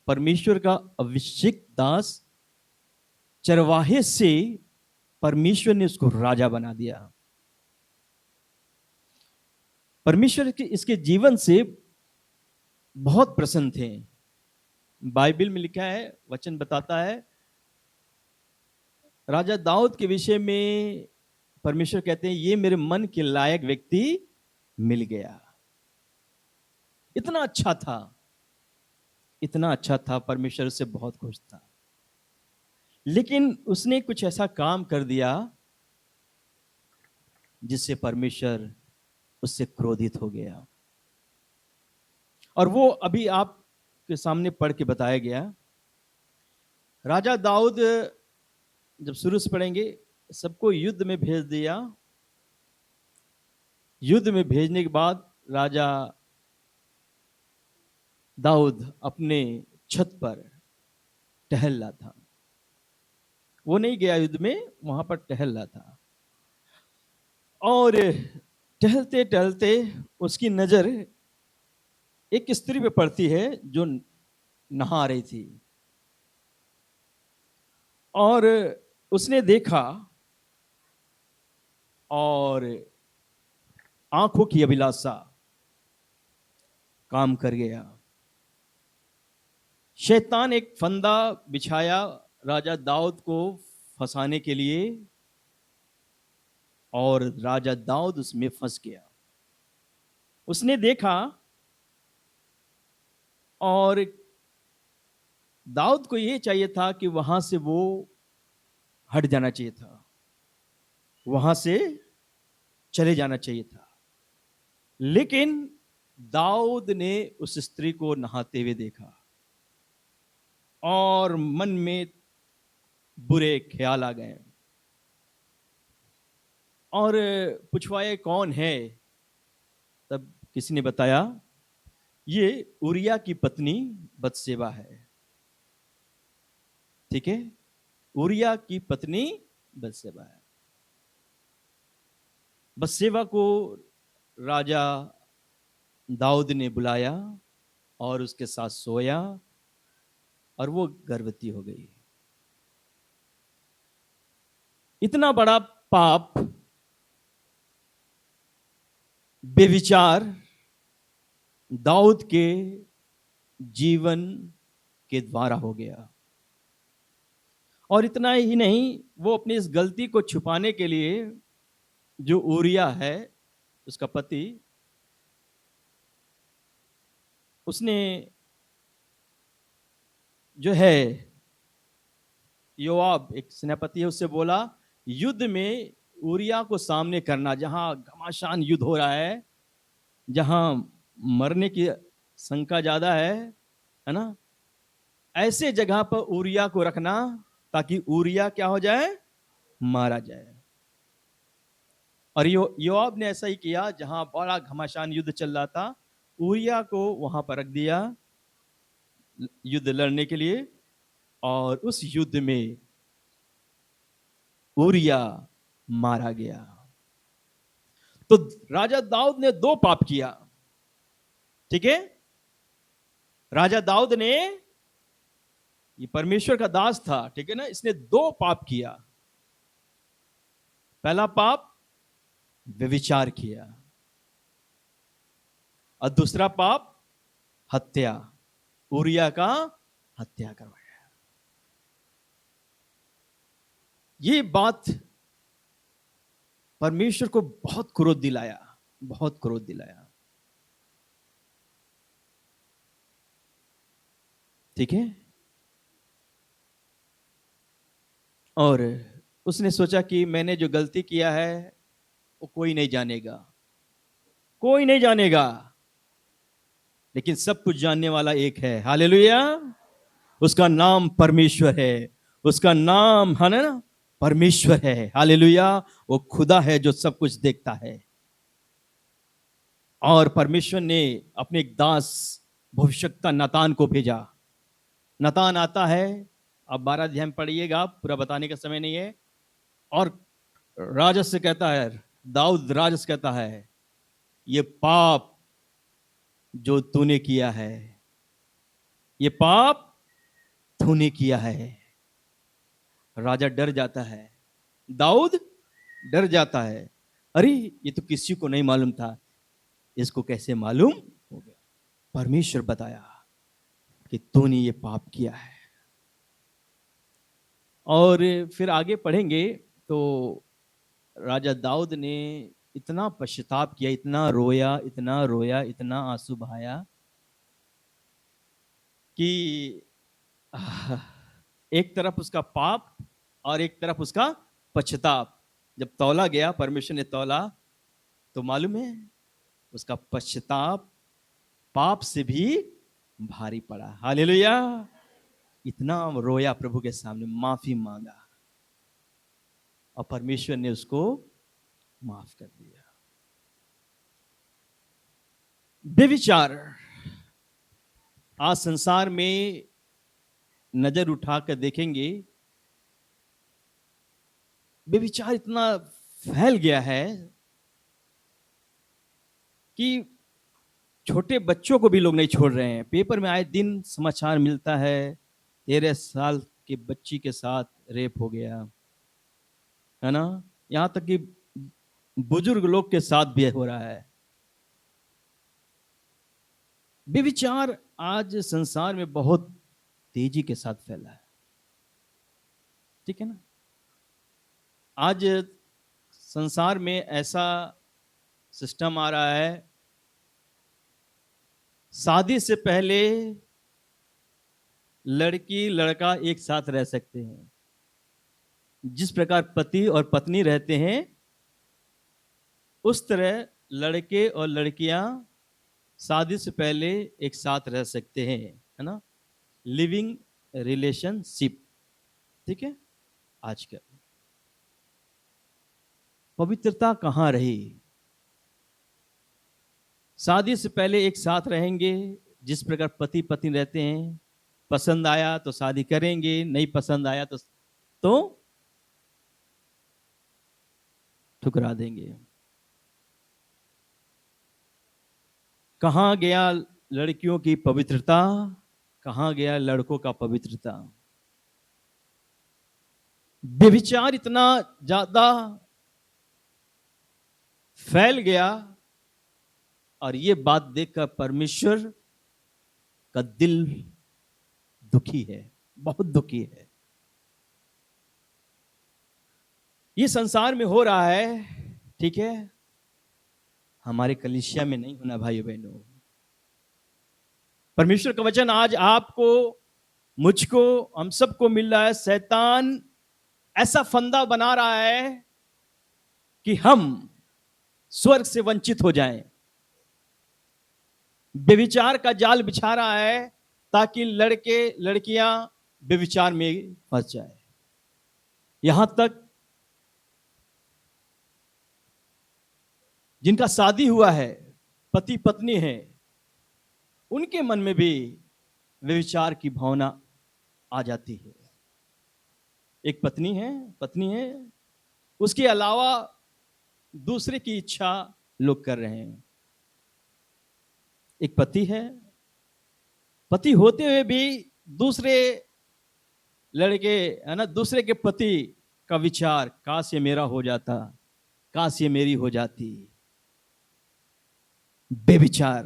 परमेश्वर का अभिषिक्त दास, चरवाहे से परमेश्वर ने उसको राजा बना दिया। परमेश्वर के इसके जीवन से बहुत प्रसन्न थे। बाइबल में लिखा है, वचन बताता है, राजा दाऊद के विषय में परमेश्वर कहते हैं, ये मेरे मन के लायक व्यक्ति मिल गया। इतना अच्छा था, इतना अच्छा था, परमेश्वर उससे बहुत खुश था। लेकिन उसने कुछ ऐसा काम कर दिया जिससे परमेश्वर उससे क्रोधित हो गया। और वो अभी आपके सामने पढ़ के बताया गया। राजा दाऊद, जब शुरू से पढ़ेंगे, सबको युद्ध में भेज दिया। युद्ध में भेजने के बाद राजा दाऊद अपने छत पर टहल रहा था। वो नहीं गया युद्ध में, वहां पर टहल रहा था। और टहलते टहलते उसकी नजर एक स्त्री पे पड़ती है जो नहा रही थी। और उसने देखा और आंखों की अभिलाषा काम कर गया। शैतान एक फंदा बिछाया राजा दाऊद को फंसाने के लिए, और राजा दाऊद उसमें फंस गया। उसने देखा, और दाऊद को यह चाहिए था कि वहां से वो हट जाना चाहिए था, वहां से चले जाना चाहिए था। लेकिन दाऊद ने उस स्त्री को नहाते हुए देखा और मन में बुरे ख्याल आ गए और पूछवाए कौन है। तब किसी ने बताया ये उरिया की पत्नी बतशेबा है। ठीक है, उरिया की पत्नी बतशेबा है। बतशेबा को राजा दाऊद ने बुलाया और उसके साथ सोया और वो गर्भवती हो गई। इतना बड़ा पाप, बेविचार दाऊद के जीवन के द्वारा हो गया। और इतना ही नहीं, वो अपनी इस गलती को छुपाने के लिए, जो उरिया है उसका पति, उसने जो है योआब एक सेनापति है, उससे बोला युद्ध में उरिया को सामने करना, जहां घमासान युद्ध हो रहा है, जहां मरने की शंका ज्यादा है ना, ऐसे जगह पर उरिया को रखना ताकि उरिया क्या हो जाए, मारा जाए। और योआब ने ऐसा ही किया। जहां बड़ा घमासान युद्ध चल रहा था, उरिया को वहां पर रख दिया युद्ध लड़ने के लिए। और उस युद्ध में उरिया मारा गया। तो राजा दाऊद ने दो पाप किया। ठीक है, राजा दाऊद ने, ये परमेश्वर का दास था, ठीक है ना, इसने दो पाप किया। पहला पाप व्यभिचार किया और दूसरा पाप हत्या, उरिया का हत्या करवाया। ये बात परमेश्वर को बहुत क्रोध दिलाया, बहुत क्रोध दिलाया। ठीक है, और उसने सोचा कि मैंने जो गलती किया है वो कोई नहीं जानेगा, कोई नहीं जानेगा, लेकिन सब कुछ जानने वाला एक है। हालेलुया, उसका नाम परमेश्वर है, उसका नाम है ना परमेश्वर है। हालेलुया, वो खुदा है जो सब कुछ देखता है। और परमेश्वर ने अपने एक दास भविष्यवक्ता नातान को भेजा। नातान आता है, अब 12 अध्याय में पढ़िएगा, पूरा बताने का समय नहीं है। और राजा से कहता है, दाऊद राजा से कहता है, ये पाप जो तूने किया है, ये पाप तूने किया है। राजा डर जाता है, दाऊद डर जाता है। अरे ये तो किसी को नहीं मालूम था, इसको कैसे मालूम हो गया। परमेश्वर बताया कि तूने ये पाप किया है। और फिर आगे पढ़ेंगे तो राजा दाऊद ने इतना पश्चाताप किया, इतना रोया, इतना रोया, इतना आंसू बहाया कि एक तरफ उसका पाप और एक तरफ उसका पश्चाताप जब तौला गया, परमेश्वर ने तौला, तो मालूम है उसका पश्चाताप पाप से भी भारी पड़ा। हालेलुया! इतना रोया प्रभु के सामने, माफी मांगा और परमेश्वर ने उसको माफ कर दिया। व्यभिचार आज संसार में नजर उठाकर देखेंगे, व्यभिचार इतना फैल गया है कि छोटे बच्चों को भी लोग नहीं छोड़ रहे हैं। पेपर में आए दिन समाचार मिलता है 13 साल के बच्ची के साथ रेप हो गया, है ना, यहां तक कि बुजुर्ग लोग के साथ भी हो रहा है। व्यभिचार आज संसार में बहुत तेजी के साथ फैला है, ठीक है ना। आज संसार में ऐसा सिस्टम आ रहा है, शादी से पहले लड़की लड़का एक साथ रह सकते हैं। जिस प्रकार पति और पत्नी रहते हैं उस तरह लड़के और लड़कियां शादी से पहले एक साथ रह सकते हैं, है ना, लिविंग रिलेशनशिप, ठीक है। आजकल पवित्रता कहां रही? शादी से पहले एक साथ रहेंगे, जिस प्रकार पति पत्नी रहते हैं, पसंद आया तो शादी करेंगे, नहीं पसंद आया तो ठुकरा देंगे। कहां गया लड़कियों की पवित्रता, कहां गया लड़कों का पवित्रता? व्यभिचार इतना ज्यादा फैल गया और ये बात देखकर परमेश्वर का दिल दुखी है, बहुत दुखी है। ये संसार में हो रहा है, ठीक है, हमारे कलीसिया में नहीं होना भाइयों बहनों। परमेश्वर का वचन आज आपको, मुझको, हम सबको मिल रहा है। शैतान ऐसा फंदा बना रहा है कि हम स्वर्ग से वंचित हो जाएं। व्यभिचार का जाल बिछा रहा है ताकि लड़के लड़कियां व्यभिचार में फंस जाए। यहां तक जिनका शादी हुआ है, पति पत्नी है, उनके मन में भी व्यभिचार की भावना आ जाती है। एक पत्नी है, उसके अलावा दूसरे की इच्छा लोग कर रहे हैं। एक पति है, पति होते हुए भी दूसरे लड़के, है ना, दूसरे के पति का विचार, काश ये मेरा हो जाता, काश ये मेरी हो जाती। बेविचार।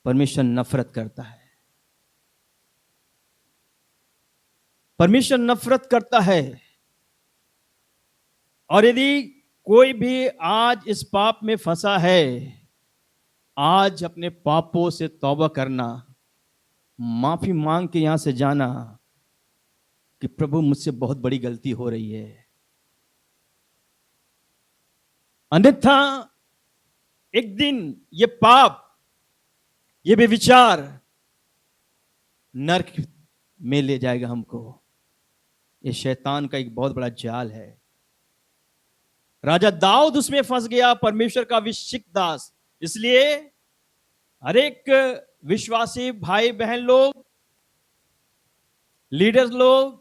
परमेश्वर नफरत करता है, परमेश्वर नफरत करता है। और यदि कोई भी आज इस पाप में फंसा है, आज अपने पापों से तौबा करना, माफी मांग के यहां से जाना कि प्रभु मुझसे बहुत बड़ी गलती हो रही है। अन्यथा एक दिन ये पाप, ये व्यभिचार नरक में ले जाएगा हमको। ये शैतान का एक बहुत बड़ा जाल है। राजा दाऊद उसमें फंस गया, परमेश्वर का अभिषिक्त दास। इसलिए हर एक विश्वासी भाई बहन लोग, लीडर्स लोग,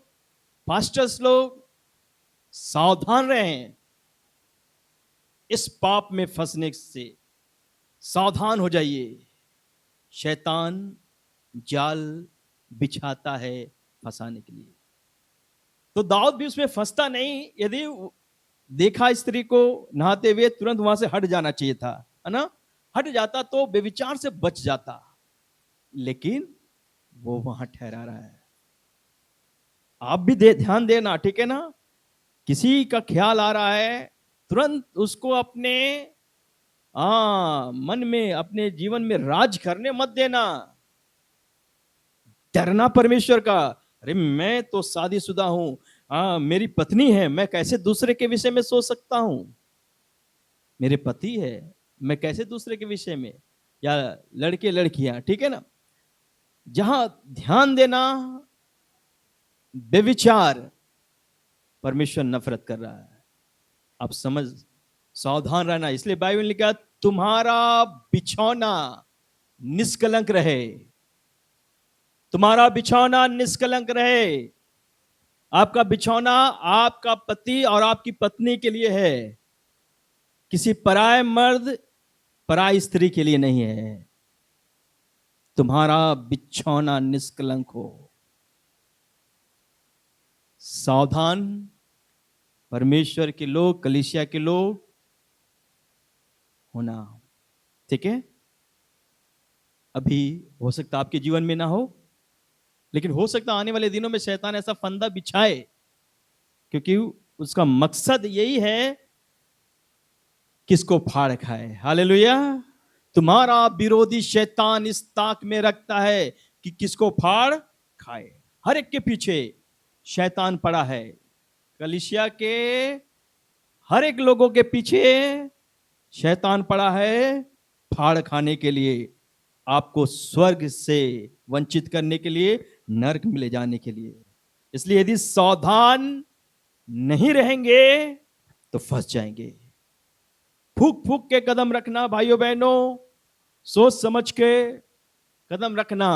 पास्टर्स लोग सावधान रहें। इस पाप में फंसने से सावधान हो जाइए। शैतान जाल बिछाता है फंसाने के लिए। तो दाऊद भी उसमें फंसता नहीं। यदि देखा स्त्री को नहाते हुए, तुरंत वहां से हट जाना चाहिए था, है ना। हट जाता तो व्यभिचार से बच जाता, लेकिन वो वहां ठहरा रहा है। आप भी ध्यान देना, ठीक है ना? किसी का ख्याल आ रहा है, तुरंत उसको अपने मन में, अपने जीवन में राज करने मत देना। डरना परमेश्वर का। अरे मैं तो शादीशुदा हूं, मेरी पत्नी है, मैं कैसे दूसरे के विषय में सोच सकता हूं? मेरे पति है, मैं कैसे दूसरे के विषय में? या लड़के लड़कियां, ठीक है ना? जहां ध्यान देना, बेविचार, परमेश्वर नफरत कर रहा है। आप समझ, सावधान रहना। इसलिए बाइबल ने लिखा, तुम्हारा बिछौना निष्कलंक रहे, तुम्हारा बिछौना निष्कलंक रहे। आपका बिछौना आपका पति और आपकी पत्नी के लिए है, किसी पराये मर्द, पराई स्त्री के लिए नहीं है। तुम्हारा बिछौना निष्कलंक हो। सावधान, परमेश्वर के लोग, कलीसिया के लोग होना, ठीक है? अभी हो सकता आपके जीवन में ना हो, लेकिन हो सकता आने वाले दिनों में शैतान ऐसा फंदा बिछाए, क्योंकि उसका मकसद यही है किसको फाड़ खाए। हालेलुया। तुम्हारा विरोधी शैतान इस ताक में रखता है कि किसको फाड़ खाए। हर एक के पीछे शैतान पड़ा है। कलीसिया के हर एक लोगों के पीछे शैतान पड़ा है, फाड़ खाने के लिए, आपको स्वर्ग से वंचित करने के लिए, नरक में ले जाने के लिए। इसलिए यदि सावधान नहीं रहेंगे तो फंस जाएंगे। फूक फूक के कदम रखना भाइयों बहनों, सोच समझ के कदम रखना।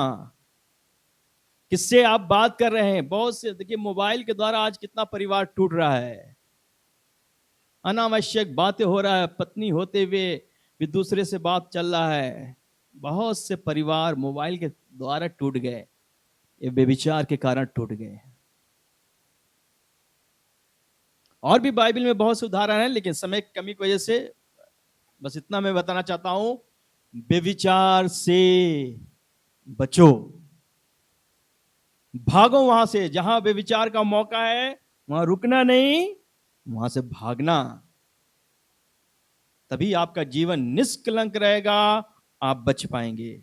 किससे आप बात कर रहे हैं? बहुत से, देखिए मोबाइल के द्वारा आज कितना परिवार टूट रहा है, अनावश्यक बातें हो रहा है, पत्नी होते हुए भी दूसरे से बात चल रहा है। बहुत से परिवार मोबाइल के द्वारा टूट गए, ये व्यभिचार के कारण टूट गए। और भी बाइबल में बहुत से उदाहरण हैं, लेकिन समय की कमी की वजह से बस इतना मैं बताना चाहता हूं, व्यभिचार से बचो, भागो वहां से। जहां व्यभिचार का मौका है वहां रुकना नहीं, वहां से भागना। तभी आपका जीवन निष्कलंक रहेगा, आप बच पाएंगे।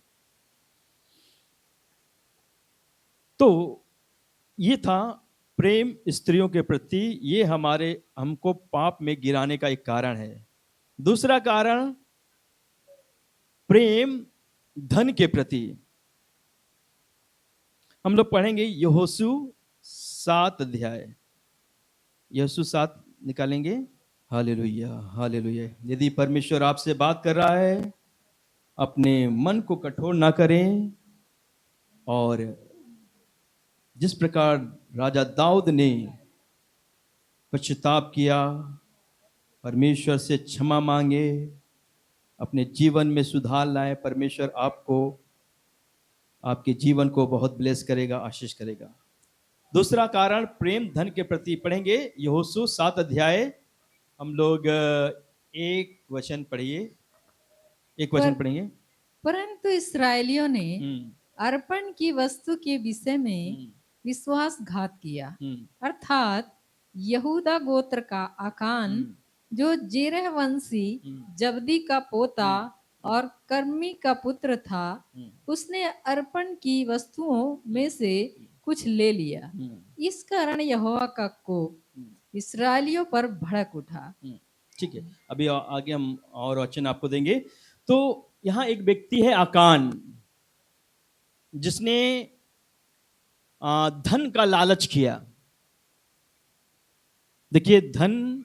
तो ये था प्रेम स्त्रियों के प्रति, ये हमको पाप में गिराने का एक कारण है। दूसरा कारण, प्रेम धन के प्रति। हम लोग पढ़ेंगे यहोशू 7 अध्याय, यहोशू 7 निकालेंगे। Hallelujah, hallelujah. यदि परमेश्वर आपसे बात कर रहा है, अपने मन को कठोर ना करें। और जिस प्रकार राजा दाऊद ने पश्चाताप किया, परमेश्वर से क्षमा मांगे, अपने जीवन में सुधार लाए, परमेश्वर आपको, आपके जीवन को बहुत ब्लेस करेगा, आशीष करेगा। दूसरा कारण, प्रेम धन के प्रति। पढ़ेंगे यहोशू 7 अध्याय, हम लोग एक वचन पढ़िए, एक वचन पढ़ेंगे। परंतु इसराइलियों ने अर्पण की वस्तु के विषय में विश्वासघात किया, अर्थात यहूदा गोत्र का आकान, जो जेरह वंशी जब्दी का पोता और कर्मी का पुत्र था, उसने अर्पण की वस्तुओं में से कुछ ले लिया। इस कारण यहोवा का कोप इस्राएलियों पर भड़क उठा। ठीक है, अभी आगे हम और वचन आपको देंगे। तो यहाँ एक व्यक्ति है आकान, जिसने धन का लालच किया। देखिए, धन,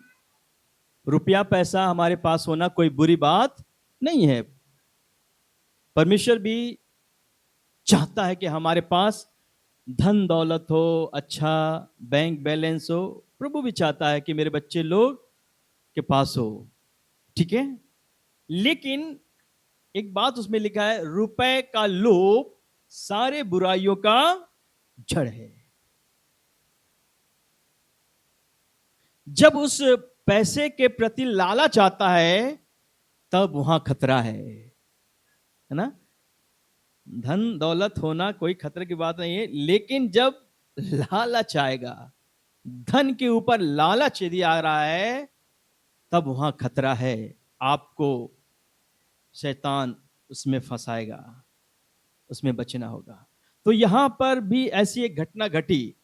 रुपया पैसा हमारे पास होना कोई बुरी बात नहीं है। परमेश्वर भी चाहता है कि हमारे पास धन दौलत हो, अच्छा बैंक बैलेंस हो। प्रभु भी चाहता है कि मेरे बच्चे लोग के पास हो, ठीक है। लेकिन एक बात उसमें लिखा है, रुपए का लोभ सारे बुराइयों का जड़ है। जब उस पैसे के प्रति लालच आता है, तब वहां खतरा है। है ना। धन दौलत होना कोई खतरे की बात नहीं है, लेकिन जब लालच आएगा, धन के ऊपर लालच यदि आ रहा है, तब वहां खतरा है। आपको शैतान उसमें फंसाएगा, उसमें बचना होगा। तो यहां पर भी ऐसी एक घटना घटी।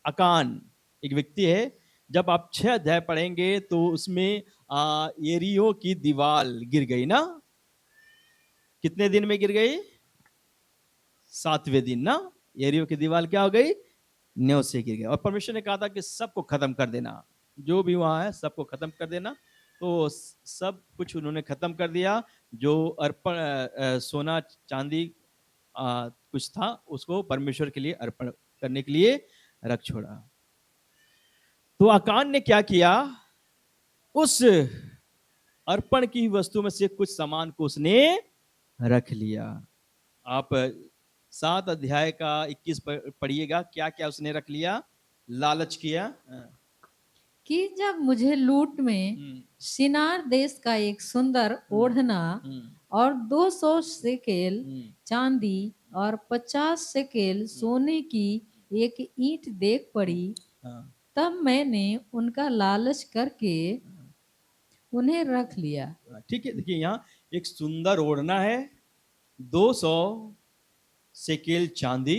अकान एक व्यक्ति है, जब आप 6 अध्याय पढ़ेंगे तो उसमें एरियो की दीवार गिर गई ना। कितने दिन में गिर गई? 7वें दिन ना। एरियो की दीवार क्या हो गई? न्यों से गिर गई। और परमेश्वर ने कहा था कि सबको खत्म कर देना, जो भी वहां है सबको खत्म कर देना। तो सब कुछ उन्होंने खत्म कर दिया। जो अर्पण सोना चांदी कुछ था, उसको परमेश्वर के लिए अर्पण करने के लिए रख छोड़ा। तो अकान ने क्या किया? उस अर्पण की वस्तु में से कुछ सामान को उसने रख लिया। आप 7 अध्याय का 21 पढ़िएगा, क्या क्या उसने रख लिया, लालच किया। कि जब मुझे लूट में शिनार देश का एक सुंदर ओढ़ना और 200 शेकेल चांदी और 50 शेकेल सोने की एक ईंट देख पड़ी, तब मैंने उनका लालच करके उन्हें रख लिया। ठीक है, देखिए यहाँ एक सुंदर ओढ़ना है, 200 शेकेल चांदी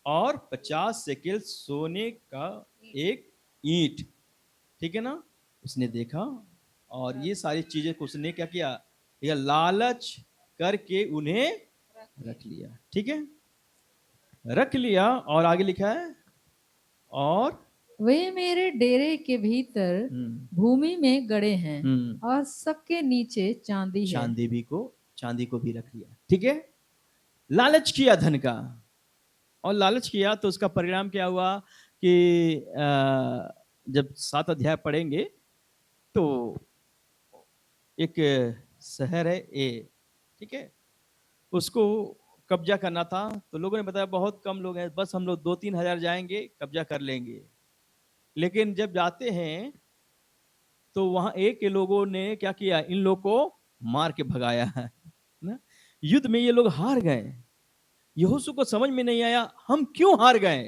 और 50 शेकेल सोने का एक ईंट, ठीक है ना। उसने देखा और ये सारी चीजें को उसने क्या किया? यह लालच करके उन्हें रख लिया। ठीक है, रख लिया। और आगे लिखा है, और वे मेरे डेरे के भीतर भूमि में गड़े हैं और सबके नीचे चांदी है। चांदी को भी रख लिया। ठीक है, लालच किया धन का, और लालच किया तो उसका परिणाम क्या हुआ कि जब 7 अध्याय पढ़ेंगे तो एक शहर है ए, ठीक है, उसको कब्जा करना था। तो लोगों ने बताया बहुत कम लोग हैं, बस हम लोग 2-3 हजार जाएंगे, कब्जा कर लेंगे। लेकिन जब जाते हैं तो वहां ए के लोगों ने क्या किया? इन लोगों को मार के भगाया है ना। युद्ध में ये लोग हार गए। यहोशू को समझ में नहीं आया हम क्यों हार गए,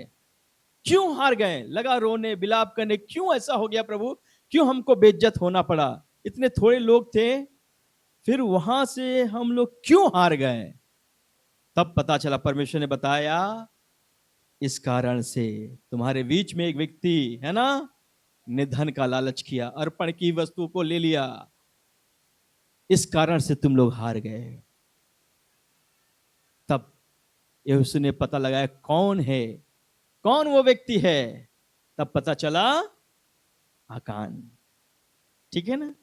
क्यों हार गए। लगा रोने बिलाप करने, क्यों ऐसा हो गया प्रभु, क्यों हमको बेइज्जत होना पड़ा, इतने थोड़े लोग थे, फिर वहां से हम लोग क्यों हार गए। तब पता चला, परमेश्वर ने बताया, इस कारण से तुम्हारे बीच में एक व्यक्ति है ना, ने धन का लालच किया, अर्पण की वस्तु को ले लिया, इस कारण से तुम लोग हार गए। तब यहोशू ने पता लगाया कौन है, कौन वो व्यक्ति है। तब पता चला आकान। ठीक है ना।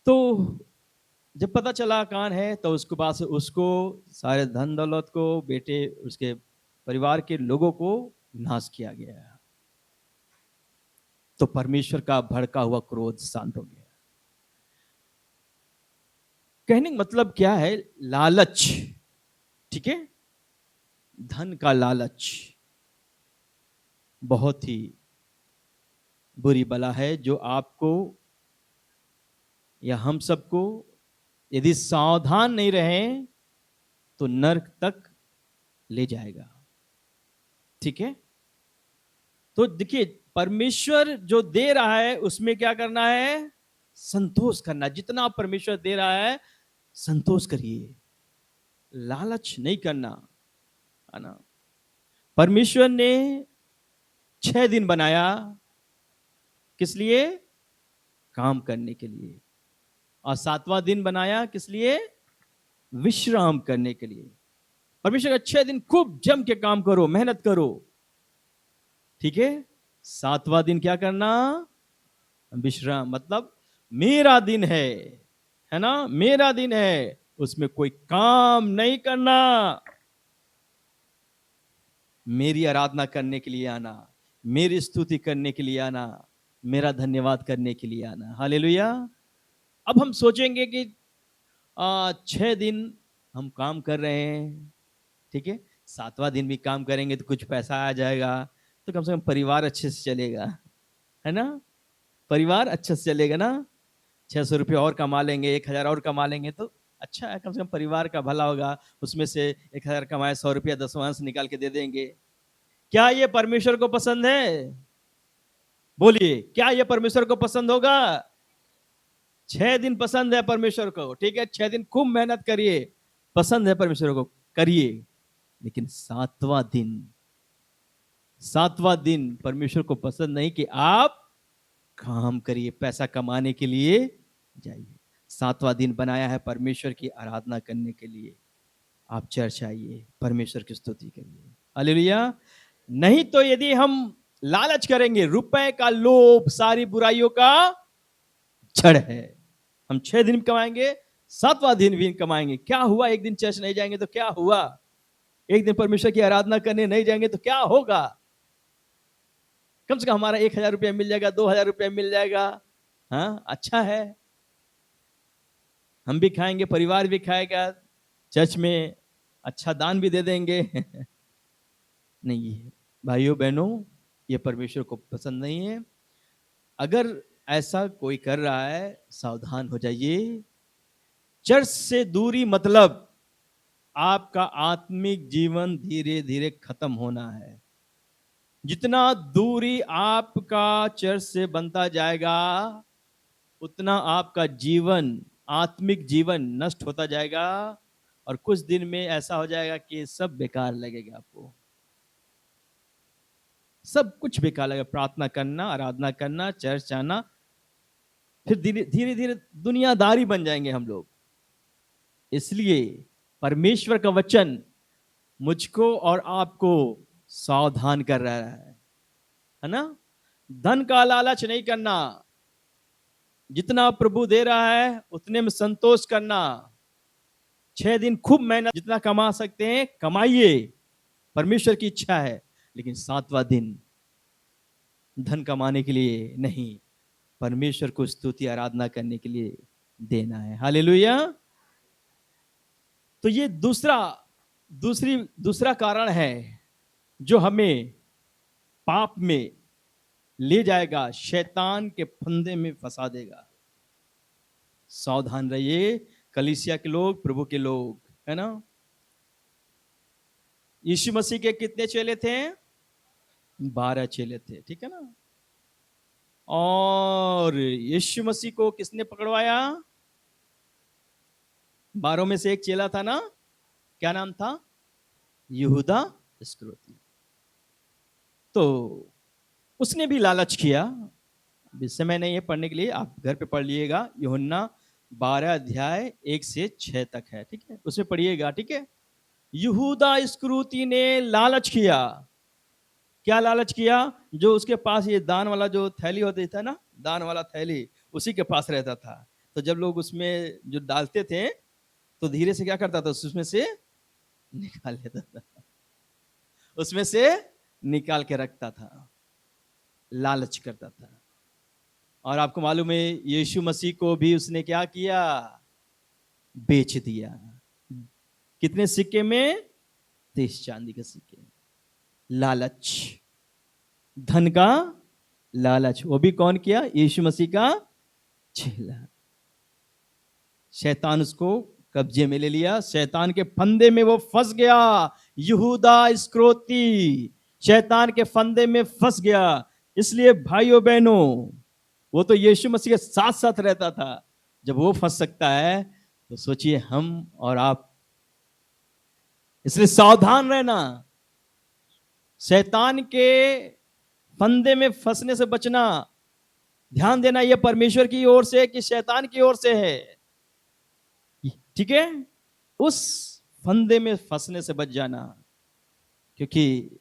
तो जब पता चला आकान है तो उसके पास उसको सारे धन दौलत को, बेटे, उसके परिवार के लोगों को नाश किया गया। तो परमेश्वर का भड़का हुआ क्रोध शांत हो गया। कहने का मतलब क्या है? लालच, ठीक है, धन का लालच बहुत ही बुरी बला है, जो आपको या हम सबको यदि सावधान नहीं रहे तो नरक तक ले जाएगा। ठीक है, तो देखिए परमेश्वर जो दे रहा है उसमें क्या करना है? संतोष करना। जितना परमेश्वर दे रहा है संतोष करिए, लालच नहीं करना, है ना। परमेश्वर ने 6 दिन बनाया, किस लिए? काम करने के लिए। और 7वां दिन बनाया किस लिए? विश्राम करने के लिए। परमेश्वर का 6 दिन खूब जम के काम करो, मेहनत करो, ठीक है। 7वां दिन क्या करना? विश्राम। मतलब मेरा दिन है ना, मेरा दिन है, उसमें कोई काम नहीं करना, मेरी आराधना करने के लिए आना, मेरी स्तुति करने के लिए आना, मेरा धन्यवाद करने के लिए आना। हालेलुया। अब हम सोचेंगे कि 6 दिन हम काम कर रहे हैं, ठीक है, 7वां दिन भी काम करेंगे तो कुछ पैसा आ जाएगा, तो कम से कम परिवार अच्छे से चलेगा, है ना, परिवार अच्छे से चलेगा ना। 600 रुपये और कमा लेंगे, 1000 और कमा लेंगे तो अच्छा है, कम से कम परिवार का भला होगा, उसमें से 1,000 कमाए 100 रुपया दसवांश निकाल के दे देंगे। क्या ये परमेश्वर को पसंद है? बोलिए, क्या ये परमेश्वर को पसंद होगा? 6 दिन पसंद है परमेश्वर को, ठीक है, 6 दिन खूब मेहनत करिए, पसंद है परमेश्वर को, करिए। लेकिन सातवां दिन परमेश्वर को पसंद नहीं कि आप काम करिए, पैसा कमाने के लिए जाइए। सातवां दिन बनाया है परमेश्वर की आराधना करने के लिए। आप चर्च आइए, परमेश्वर की स्तुति करिए। हालेलुया। नहीं तो यदि हम लालच करेंगे, रुपए का लोभ सारी बुराइयों का जड़ है। हम 6 दिन कमाएंगे, सातवां दिन भी कमाएंगे, क्या हुआ? एक दिन चर्च नहीं जाएंगे तो क्या हुआ? एक दिन परमेश्वर की आराधना करने नहीं जाएंगे तो क्या होगा? कम से कम हमारा 1,000 रुपया मिल जाएगा, 2,000 रुपया मिल जाएगा। हाँ, अच्छा है, हम भी खाएंगे, परिवार भी खाएगा, चर्च में अच्छा दान भी दे देंगे। नहीं है भाइयों बहनों, ये परमेश्वर को पसंद नहीं है। अगर ऐसा कोई कर रहा है, सावधान हो जाइए। चर्च से दूरी मतलब आपका आत्मिक जीवन धीरे धीरे खत्म होना है। जितना दूरी आपका चर्च से बनता जाएगा, उतना आपका जीवन, आत्मिक जीवन नष्ट होता जाएगा, और कुछ दिन में ऐसा हो जाएगा कि सब बेकार लगेगा आपको, सब कुछ बेकार लगेगा। प्रार्थना करना, आराधना करना, चर्च आना, फिर धीरे धीरे दुनियादारी बन जाएंगे हम लोग। इसलिए परमेश्वर का वचन मुझको और आपको सावधान कर रहा है ना। धन का लालच नहीं करना, जितना प्रभु दे रहा है उतने में संतोष करना। 6 दिन खूब मेहनत, जितना कमा सकते हैं कमाइए, परमेश्वर की इच्छा है। लेकिन सातवां दिन धन कमाने के लिए नहीं, परमेश्वर को स्तुति आराधना करने के लिए देना है। हालेलुया। तो ये दूसरा कारण है जो हमें पाप में ले जाएगा, शैतान के फंदे में फंसा देगा। सावधान रहिए कलीसिया के लोग, प्रभु के लोग, है ना। यीशु मसीह के कितने चेले थे? 12 चेले थे, ठीक है ना। और यीशु मसीह को किसने पकड़वाया? 12 में से एक चेला था ना, क्या नाम था? यहूदा इस्करियोती। तो उसने भी लालच किया। समय नहीं है पढ़ने के लिए, आप घर पे पढ़ लिएगा। यूहन्ना 12 अध्याय 1 से 6 तक है, ठीक है, उसमें पढ़िएगा, ठीक है। यहूदा इस्करियोती ने लालच किया। क्या लालच किया? जो उसके पास ये दान वाला जो थैली होती था ना, दान वाला थैली उसी के पास रहता था। तो जब लोग उसमें जो डालते थे तो धीरे से क्या करता था, उसमें से निकाल लेता था, उसमें से निकाल के रखता था, लालच करता था। और आपको मालूम है यीशु मसीह को भी उसने क्या किया? बेच दिया। कितने सिक्के में? 30 चांदी के सिक्के। लालच, धन का लालच, वो भी कौन किया? यीशु मसीह का चेला। शैतान उसको कब्जे में ले लिया, शैतान के फंदे में वो फंस गया। यहूदा इस्करियोती शैतान के फंदे में फंस गया। इसलिए भाइयों बहनों, वो तो यीशु मसीह के साथ साथ रहता था। जब वो फंस सकता है तो सोचिए हम और आप। इसलिए सावधान रहना, शैतान के फंदे में फंसने से बचना। ध्यान देना, यह परमेश्वर की ओर से है कि शैतान की ओर से है, ठीक है। उस फंदे में फंसने से बच जाना, क्योंकि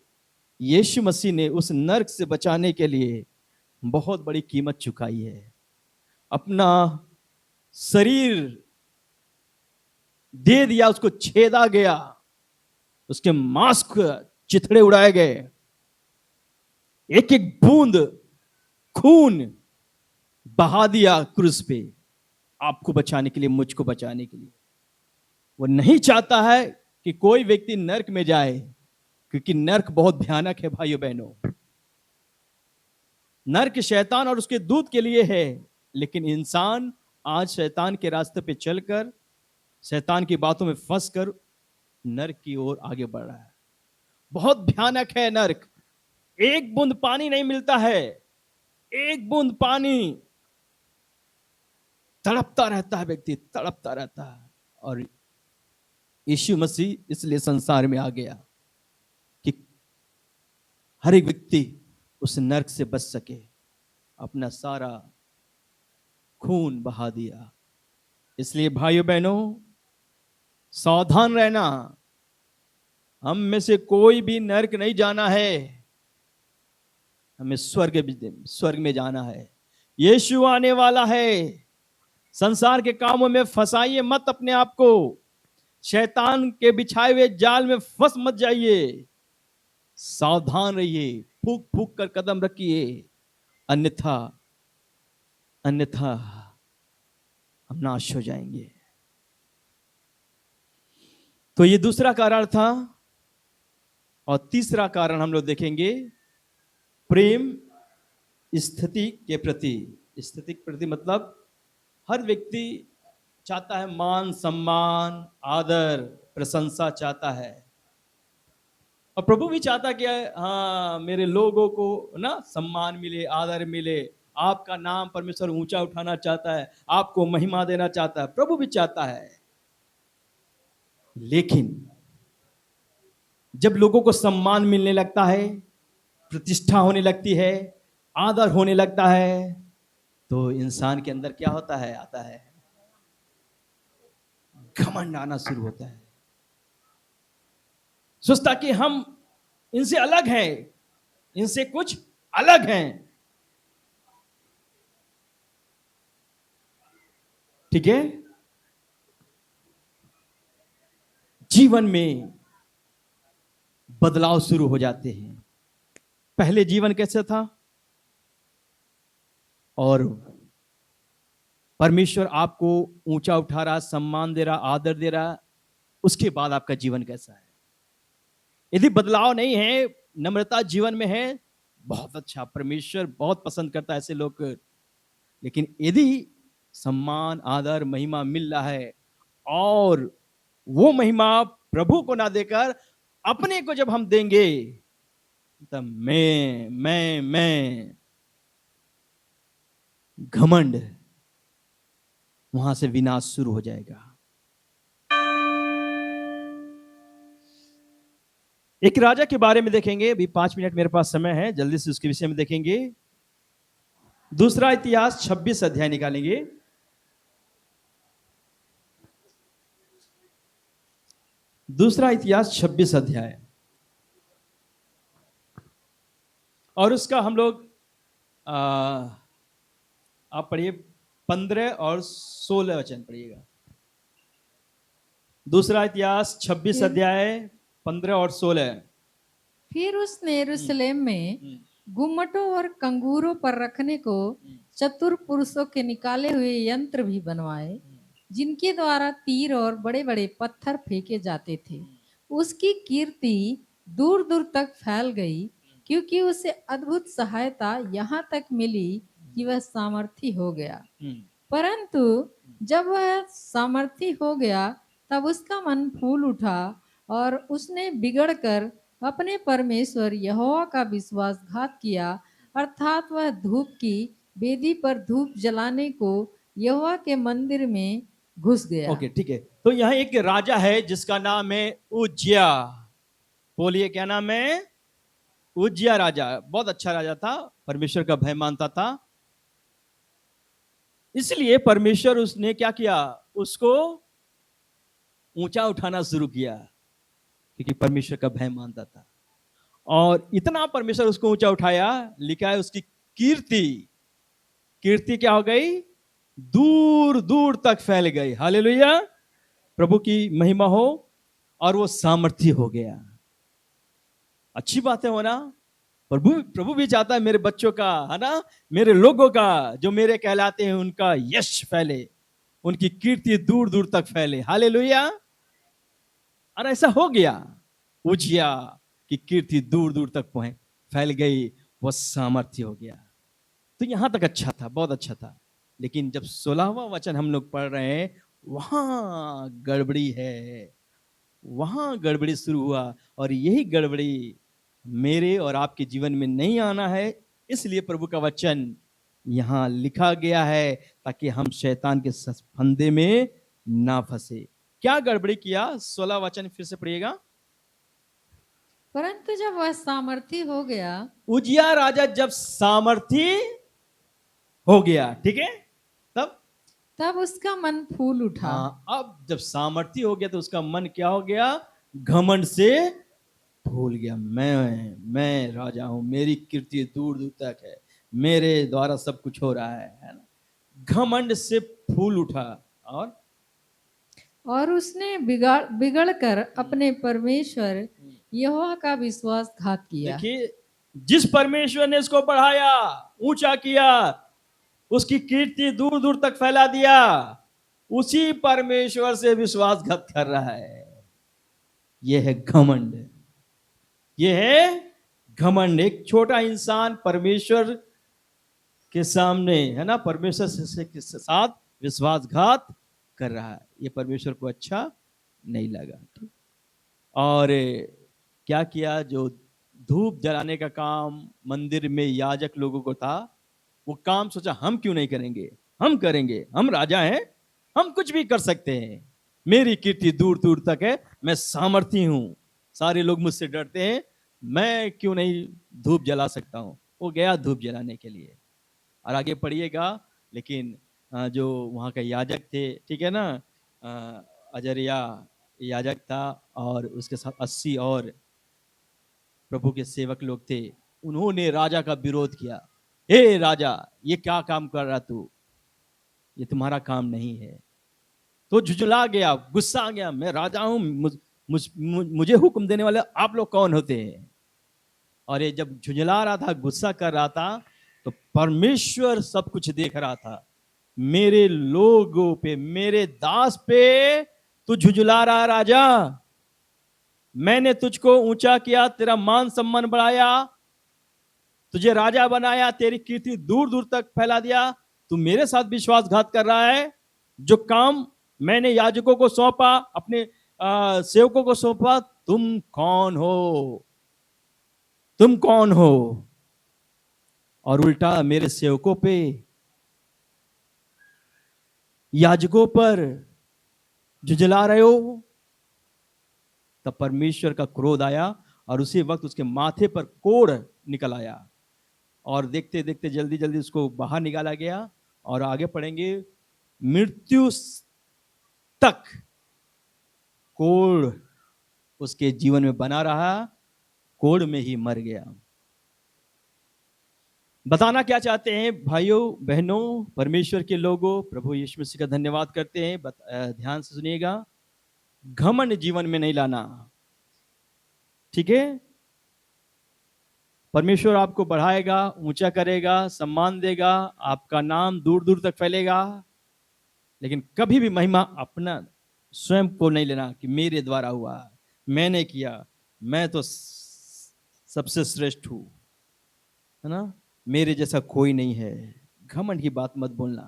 यीशु मसीह ने उस नरक से बचाने के लिए बहुत बड़ी कीमत चुकाई है। अपना शरीर दे दिया, उसको छेदा गया, उसके मांस को चिथड़े उड़ाए गए, एक एक बूंद खून बहा दिया क्रूस पे, आपको बचाने के लिए, मुझको बचाने के लिए। वो नहीं चाहता है कि कोई व्यक्ति नरक में जाए, क्योंकि नरक बहुत भयानक है भाइयों बहनों। नरक शैतान और उसके दूत के लिए है, लेकिन इंसान आज शैतान के रास्ते पे चलकर शैतान की बातों में फंसकर नरक की ओर आगे बढ़ रहा है। बहुत भयानक है नरक। एक बूंद पानी नहीं मिलता है, एक बूंद पानी। तड़पता रहता है व्यक्ति, तड़पता रहता है। और यीशु मसीह इसलिए संसार में आ गया कि हर एक व्यक्ति उस नरक से बच सके। अपना सारा खून बहा दिया। इसलिए भाइयों बहनों, सावधान रहना। हम में से कोई भी नरक नहीं जाना है, हमें स्वर्ग में जाना है। यीशु आने वाला है। संसार के कामों में फंसाइए मत अपने आप को। शैतान के बिछाए हुए जाल में फंस मत जाइए। सावधान रहिए, फूक फूक कर कदम रखिए, अन्यथा अन्यथा हम नाश हो जाएंगे। तो ये दूसरा कारण था। और तीसरा कारण हम लोग देखेंगे, प्रेम स्थिति के प्रति। स्थिति के प्रति मतलब हर व्यक्ति चाहता है मान सम्मान, आदर, प्रशंसा चाहता है। और प्रभु भी चाहता कि हाँ, मेरे लोगों को ना सम्मान मिले, आदर मिले। आपका नाम परमेश्वर ऊंचा उठाना चाहता है, आपको महिमा देना चाहता है, प्रभु भी चाहता है। लेकिन जब लोगों को सम्मान मिलने लगता है, प्रतिष्ठा होने लगती है, आदर होने लगता है, तो इंसान के अंदर क्या होता है? आता है घमंड आना शुरू होता है। सोचता कि हम इनसे अलग हैं, इनसे कुछ अलग हैं। ठीक है? जीवन में बदलाव शुरू हो जाते हैं। पहले जीवन कैसे था और परमेश्वर आपको ऊंचा उठा रहा, सम्मान दे रहा, आदर दे रहा, उसके बाद आपका जीवन कैसा है? यदि बदलाव नहीं है, नम्रता जीवन में है, बहुत अच्छा, परमेश्वर बहुत पसंद करता है ऐसे लोग। लेकिन यदि सम्मान, आदर, महिमा मिल रहा है और वो महिमा प्रभु को ना देकर अपने को जब हम देंगे, तब मैं घमंड, वहां से विनाश शुरू हो जाएगा। एक राजा के बारे में देखेंगे। अभी 5 मिनट मेरे पास समय है, जल्दी से उसके विषय में देखेंगे। दूसरा इतिहास 26 अध्याय निकालेंगे। दूसरा इतिहास 26 अध्याय, और उसका हम लोग आप पढ़िए 15 और 16 वचन पढ़िएगा। दूसरा इतिहास 26 अध्याय 15 और 16। फिर उसने यरूशलेम में गुम्मटों और कंगूरों पर रखने को चतुर पुरुषों के निकाले हुए यंत्र भी बनवाए, जिनके द्वारा तीर और बड़े बड़े पत्थर फेंके जाते थे। उसकी कीर्ति दूर दूर तक फैल गई, क्योंकि उसे अद्भुत सहायता यहाँ तक मिली कि वह सामर्थी हो गया। परंतु जब वह सामर्थी हो गया, तब उसका मन फूल उठा और उसने बिगड़कर अपने परमेश्वर यहोवा का विश्वासघात किया, अर्थात वह धूप की वेदी पर धूप जलाने को यहोवा के मंदिर में घुस गया। ओके, ठीक है। तो यहाँ एक राजा है जिसका नाम है उज्जिया। बोलिए, क्या नाम है? उज्जिया राजा। बहुत अच्छा राजा था, परमेश्वर का भय मानता था। इसलिए परमेश्वर उसने क्या किया? उसको ऊंचा उठाना शुरू किया, क्योंकि परमेश्वर का भय मानता था। और इतना परमेश्वर उसको ऊंचा उठाया, लिखा है उसकी कीर्ति क्या हो गई? दूर दूर तक फैल गई। हालेलुया, प्रभु की महिमा हो। और वो सामर्थी हो गया। अच्छी बात है होना। प्रभु भी चाहता है मेरे बच्चों का, है ना, मेरे लोगों का, जो मेरे कहलाते हैं, उनका यश फैले, उनकी कीर्ति दूर दूर तक फैले। हालेलुया। और ऐसा हो गया। उज्जिया की कीर्ति दूर दूर तक फैल गई, वो सामर्थ्य हो गया। तो यहां तक अच्छा था, बहुत अच्छा था। लेकिन जब 16वां वचन हम लोग पढ़ रहे हैं, वहां गड़बड़ी है, वहां गड़बड़ी शुरू हुआ। और यही गड़बड़ी मेरे और आपके जीवन में नहीं आना है, इसलिए प्रभु का वचन यहां लिखा गया है, ताकि हम शैतान के फंदे में ना फंसे। क्या गड़बड़ी किया? 16 वचन फिर से पढ़िएगा। परंतु जब वह सामर्थी हो गया, उजिया राजा जब सामर्थी हो गया, ठीक है, तब तब उसका मन फूल उठा। हाँ, अब जब सामर्थी हो गया तो उसका मन क्या हो गया? घमंड से भूल गया। मैं राजा हूं, मेरी कीर्ति दूर दूर तक है, मेरे द्वारा सब कुछ हो रहा है ना। घमंड से फूल उठा और उसने बिगड़ कर अपने परमेश्वर यहोवा का विश्वासघात किया। देखिए, जिस परमेश्वर ने इसको बढ़ाया, ऊंचा किया, उसकी कीर्ति दूर दूर तक फैला दिया, उसी परमेश्वर से विश्वासघात कर रहा है। यह है घमंड, यह है घमंड। एक छोटा इंसान परमेश्वर के सामने, है ना, परमेश्वर के साथ विश्वासघात कर रहा है। यह परमेश्वर को अच्छा नहीं लगा। और क्या किया? जो धूप जलाने का काम मंदिर में याजक लोगों को था, वो काम सोचा हम क्यों नहीं करेंगे, हम करेंगे, हम राजा हैं, हम कुछ भी कर सकते हैं, मेरी कीर्ति दूर दूर तक है, मैं सामर्थी हूं, सारे लोग मुझसे डरते हैं, मैं क्यों नहीं धूप जला सकता हूं। वो गया धूप जलाने के लिए। और आगे पढ़िएगा, लेकिन जो वहाँ का याजक थे, ठीक है ना, अजरिया याजक था और उसके साथ 80 और प्रभु के सेवक लोग थे, उन्होंने राजा का विरोध किया। हे राजा, ये क्या काम कर रहा तू, ये तुम्हारा काम नहीं है। तो झुंझला गया, गुस्सा आ गया, मैं राजा हूं, मुझे हुक्म देने वाले आप लोग कौन होते हैं। और ये जब झुंझला रहा था, गुस्सा कर रहा था, तो परमेश्वर सब कुछ देख रहा था। मेरे लोगों पे, मेरे दास पे तू झुंझला रहा राजा, मैंने तुझको ऊंचा किया, तेरा मान सम्मान बढ़ाया, तुझे राजा बनाया, तेरी कीर्ति दूर दूर तक फैला दिया, तू मेरे साथ विश्वासघात कर रहा है। जो काम मैंने याजकों को सौंपा, अपने सेवकों को सौंपा, तुम कौन हो, तुम कौन हो, और उल्टा मेरे सेवकों पे, याजकों पर झुंझला रहे हो। तब परमेश्वर का क्रोध आया और उसी वक्त उसके माथे पर कोढ़ निकल आया, और देखते देखते जल्दी जल्दी उसको बाहर निकाला गया। और आगे पढ़ेंगे, मृत्यु तक कोढ़ उसके जीवन में बना रहा, कोढ़ में ही मर गया। बताना क्या चाहते हैं भाइयों बहनों, परमेश्वर के लोगों, प्रभु यीशु मसीह का धन्यवाद करते हैं। ध्यान से सुनिएगा, घमंड जीवन में नहीं लाना, ठीक है। परमेश्वर आपको बढ़ाएगा, ऊंचा करेगा, सम्मान देगा, आपका नाम दूर दूर तक फैलेगा, लेकिन कभी भी महिमा अपना स्वयं को नहीं लेना कि मेरे द्वारा हुआ, मैंने किया, मैं तो सबसे श्रेष्ठ हूं, है ना, मेरे जैसा कोई नहीं है। घमंड की बात मत बोलना,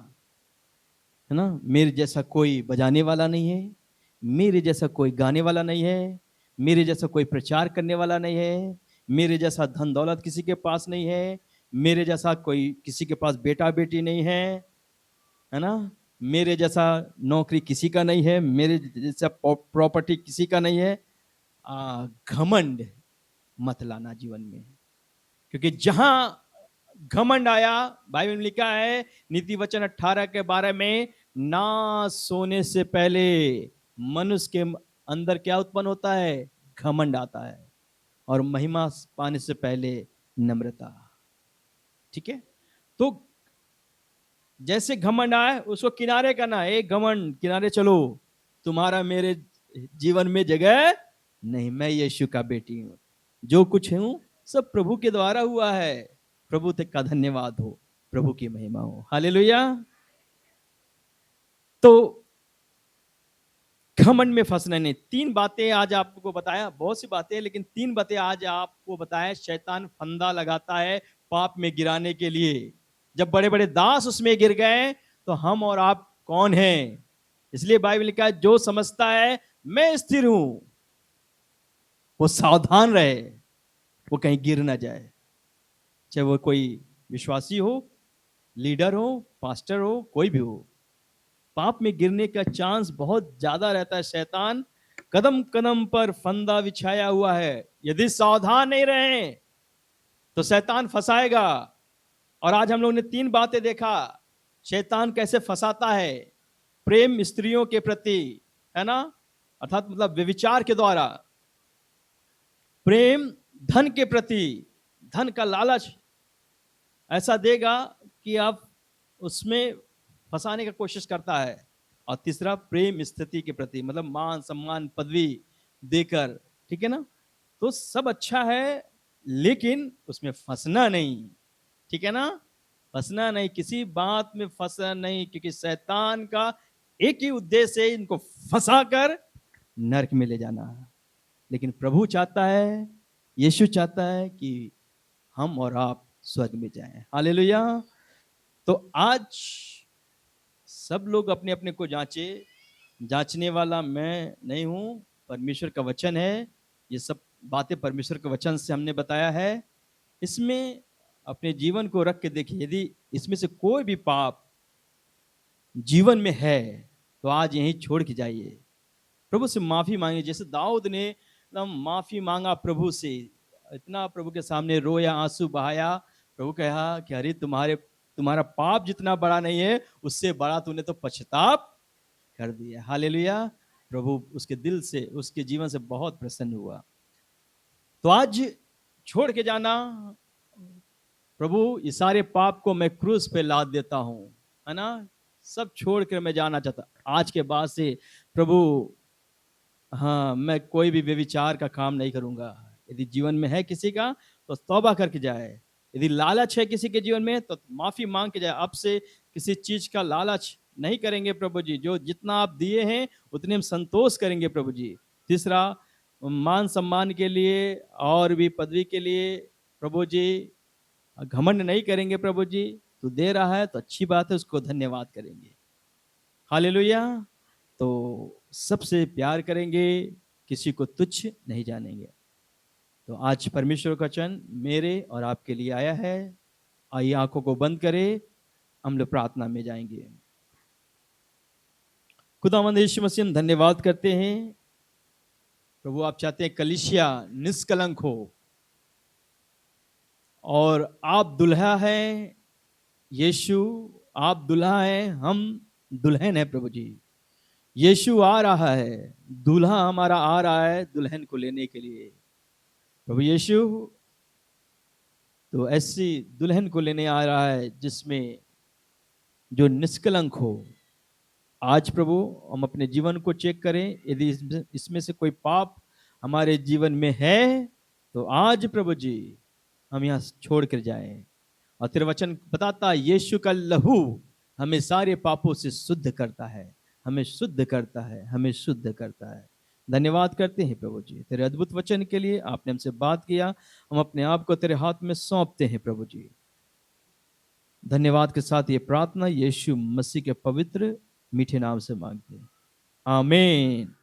है ना। मेरे जैसा कोई बजाने वाला नहीं है, मेरे जैसा कोई गाने वाला नहीं है, मेरे जैसा कोई प्रचार करने वाला नहीं है, मेरे जैसा धन दौलत किसी के पास नहीं है, मेरे जैसा कोई किसी के पास बेटा बेटी नहीं है ना, मेरे जैसा नौकरी किसी का नहीं है, मेरे जैसा प्रॉपर्टी किसी का नहीं है। घमंड मत लाना जीवन में, क्योंकि जहां घमंड आया, बाइबल में लिखा है नीति वचन 18 के बारे में, ना सोने से पहले मनुष्य के अंदर क्या उत्पन्न होता है? घमंड आता है, और महिमा पाने से पहले नम्रता, ठीक है। तो जैसे घमंड आए उसको किनारे करना, एक घमंड किनारे चलो, तुम्हारा मेरे जीवन में जगह नहीं, मैं यीशु का बेटी हूं, जो कुछ हूं सब प्रभु के द्वारा हुआ है। प्रभु तक का धन्यवाद हो, प्रभु की महिमा हो, हालेलुया। तो घमंड में फंसना नहीं। 3 बातें आज आपको बताया, बहुत सी बातें, लेकिन 3 बातें आज आपको बताया। शैतान फंदा लगाता है पाप में गिराने के लिए। जब बड़े बड़े दास उसमें गिर गए तो हम और आप कौन हैं? इसलिए बाइबल लिखा है, जो समझता है मैं स्थिर हूं वो सावधान रहे, वो कहीं गिर ना जाए। चाहे वो कोई विश्वासी हो, लीडर हो, पास्टर हो, कोई भी हो, पाप में गिरने का चांस बहुत ज्यादा रहता है। शैतान कदम कदम पर फंदा बिछाया हुआ है, यदि सावधान नहीं रहे तो शैतान फंसाएगा। और आज हम लोग ने 3 बातें देखा, शैतान कैसे फंसाता है। प्रेम स्त्रियों के प्रति, है ना, अर्थात मतलब व्यभिचार के द्वारा। प्रेम धन के प्रति, धन का लालच ऐसा देगा कि आप उसमें फंसाने का कोशिश करता है। और तीसरा प्रेम स्थिति के प्रति, मतलब मान सम्मान पदवी देकर, ठीक है ना। तो सब अच्छा है लेकिन उसमें फंसना नहीं, ठीक है ना, फंसना नहीं, किसी बात में फंसना नहीं, क्योंकि शैतान का एक ही उद्देश्य है, इनको फंसा कर नरक में ले जाना। लेकिन प्रभु चाहता है, यीशु चाहता है कि हम और आप स्वर्ग में जाएं। हालेलुया। तो आज सब लोग अपने अपने को जांचे, जांचने वाला मैं नहीं हूं, परमेश्वर का वचन है। ये सब बातें परमेश्वर के वचन से हमने बताया है। इसमें अपने जीवन को रख के देखिए, यदि इसमें से कोई भी पाप जीवन में है तो आज यहीं छोड़ के जाइए, प्रभु से माफी मांगिए। जैसे दाऊद ने एकदम माफी मांगा प्रभु से, इतना प्रभु के सामने रोया, आंसू बहाया। प्रभु कहा कि अरे तुम्हारा पाप जितना बड़ा नहीं है, उससे बड़ा तूने तो पछताप कर दिया। हालेलुया। प्रभु उसके दिल से, उसके जीवन से बहुत प्रसन्न हुआ। तो आज छोड़ के जाना, प्रभु इस सारे पाप को मैं क्रूस पे लाद देता हूं, है ना, सब छोड़ कर मैं जाना चाहता। आज के बाद से प्रभु, हाँ, मैं कोई भी व्यभिचार का काम नहीं करूंगा। यदि जीवन में है किसी का तो तौबा करके जाए, यदि लालच है किसी के जीवन में तो माफी मांग के जाए। अब से किसी चीज का लालच नहीं करेंगे प्रभु जी, जो जितना आप दिए हैं उतने हम संतोष करेंगे प्रभु जी। तीसरा, मान सम्मान के लिए और भी पदवी के लिए प्रभु जी घमंड नहीं करेंगे प्रभु जी। तू दे रहा है तो अच्छी बात है, उसको धन्यवाद करेंगे। हालेलुया। तो सबसे प्यार करेंगे, किसी को तुच्छ नहीं जानेंगे। तो आज परमेश्वर का वचन मेरे और आपके लिए आया है। आइए आंखों को बंद करें, हम लोग प्रार्थना में जाएंगे। खुदावंद यीशु मसीह, हम धन्यवाद करते हैं प्रभु। आप चाहते हैं कलीसिया निष्कलंक हो, और आप दुल्हा हैं यीशु, आप दुल्हा हैं, हम दुल्हन है प्रभु जी। यीशु आ रहा है, दूल्हा हमारा आ रहा है दुल्हन को लेने के लिए। प्रभु यीशु तो ऐसी दुल्हन को लेने आ रहा है जिसमें जो निष्कलंक हो। आज प्रभु हम अपने जीवन को चेक करें, यदि इसमें से कोई पाप हमारे जीवन में है तो आज प्रभु जी हम यहाँ छोड़ कर जाएं। और तेरा वचन बताता है यीशु का लहू हमें सारे पापों से शुद्ध करता है, हमें शुद्ध करता है, हमें शुद्ध करता है। धन्यवाद करते हैं प्रभु जी तेरे अद्भुत वचन के लिए। आपने हमसे बात किया, हम अपने आप को तेरे हाथ में सौंपते हैं प्रभु जी। धन्यवाद के साथ ये प्रार्थना यीशु मसीह के पवित्र मीठे नाम से मांगते हैं, आमीन।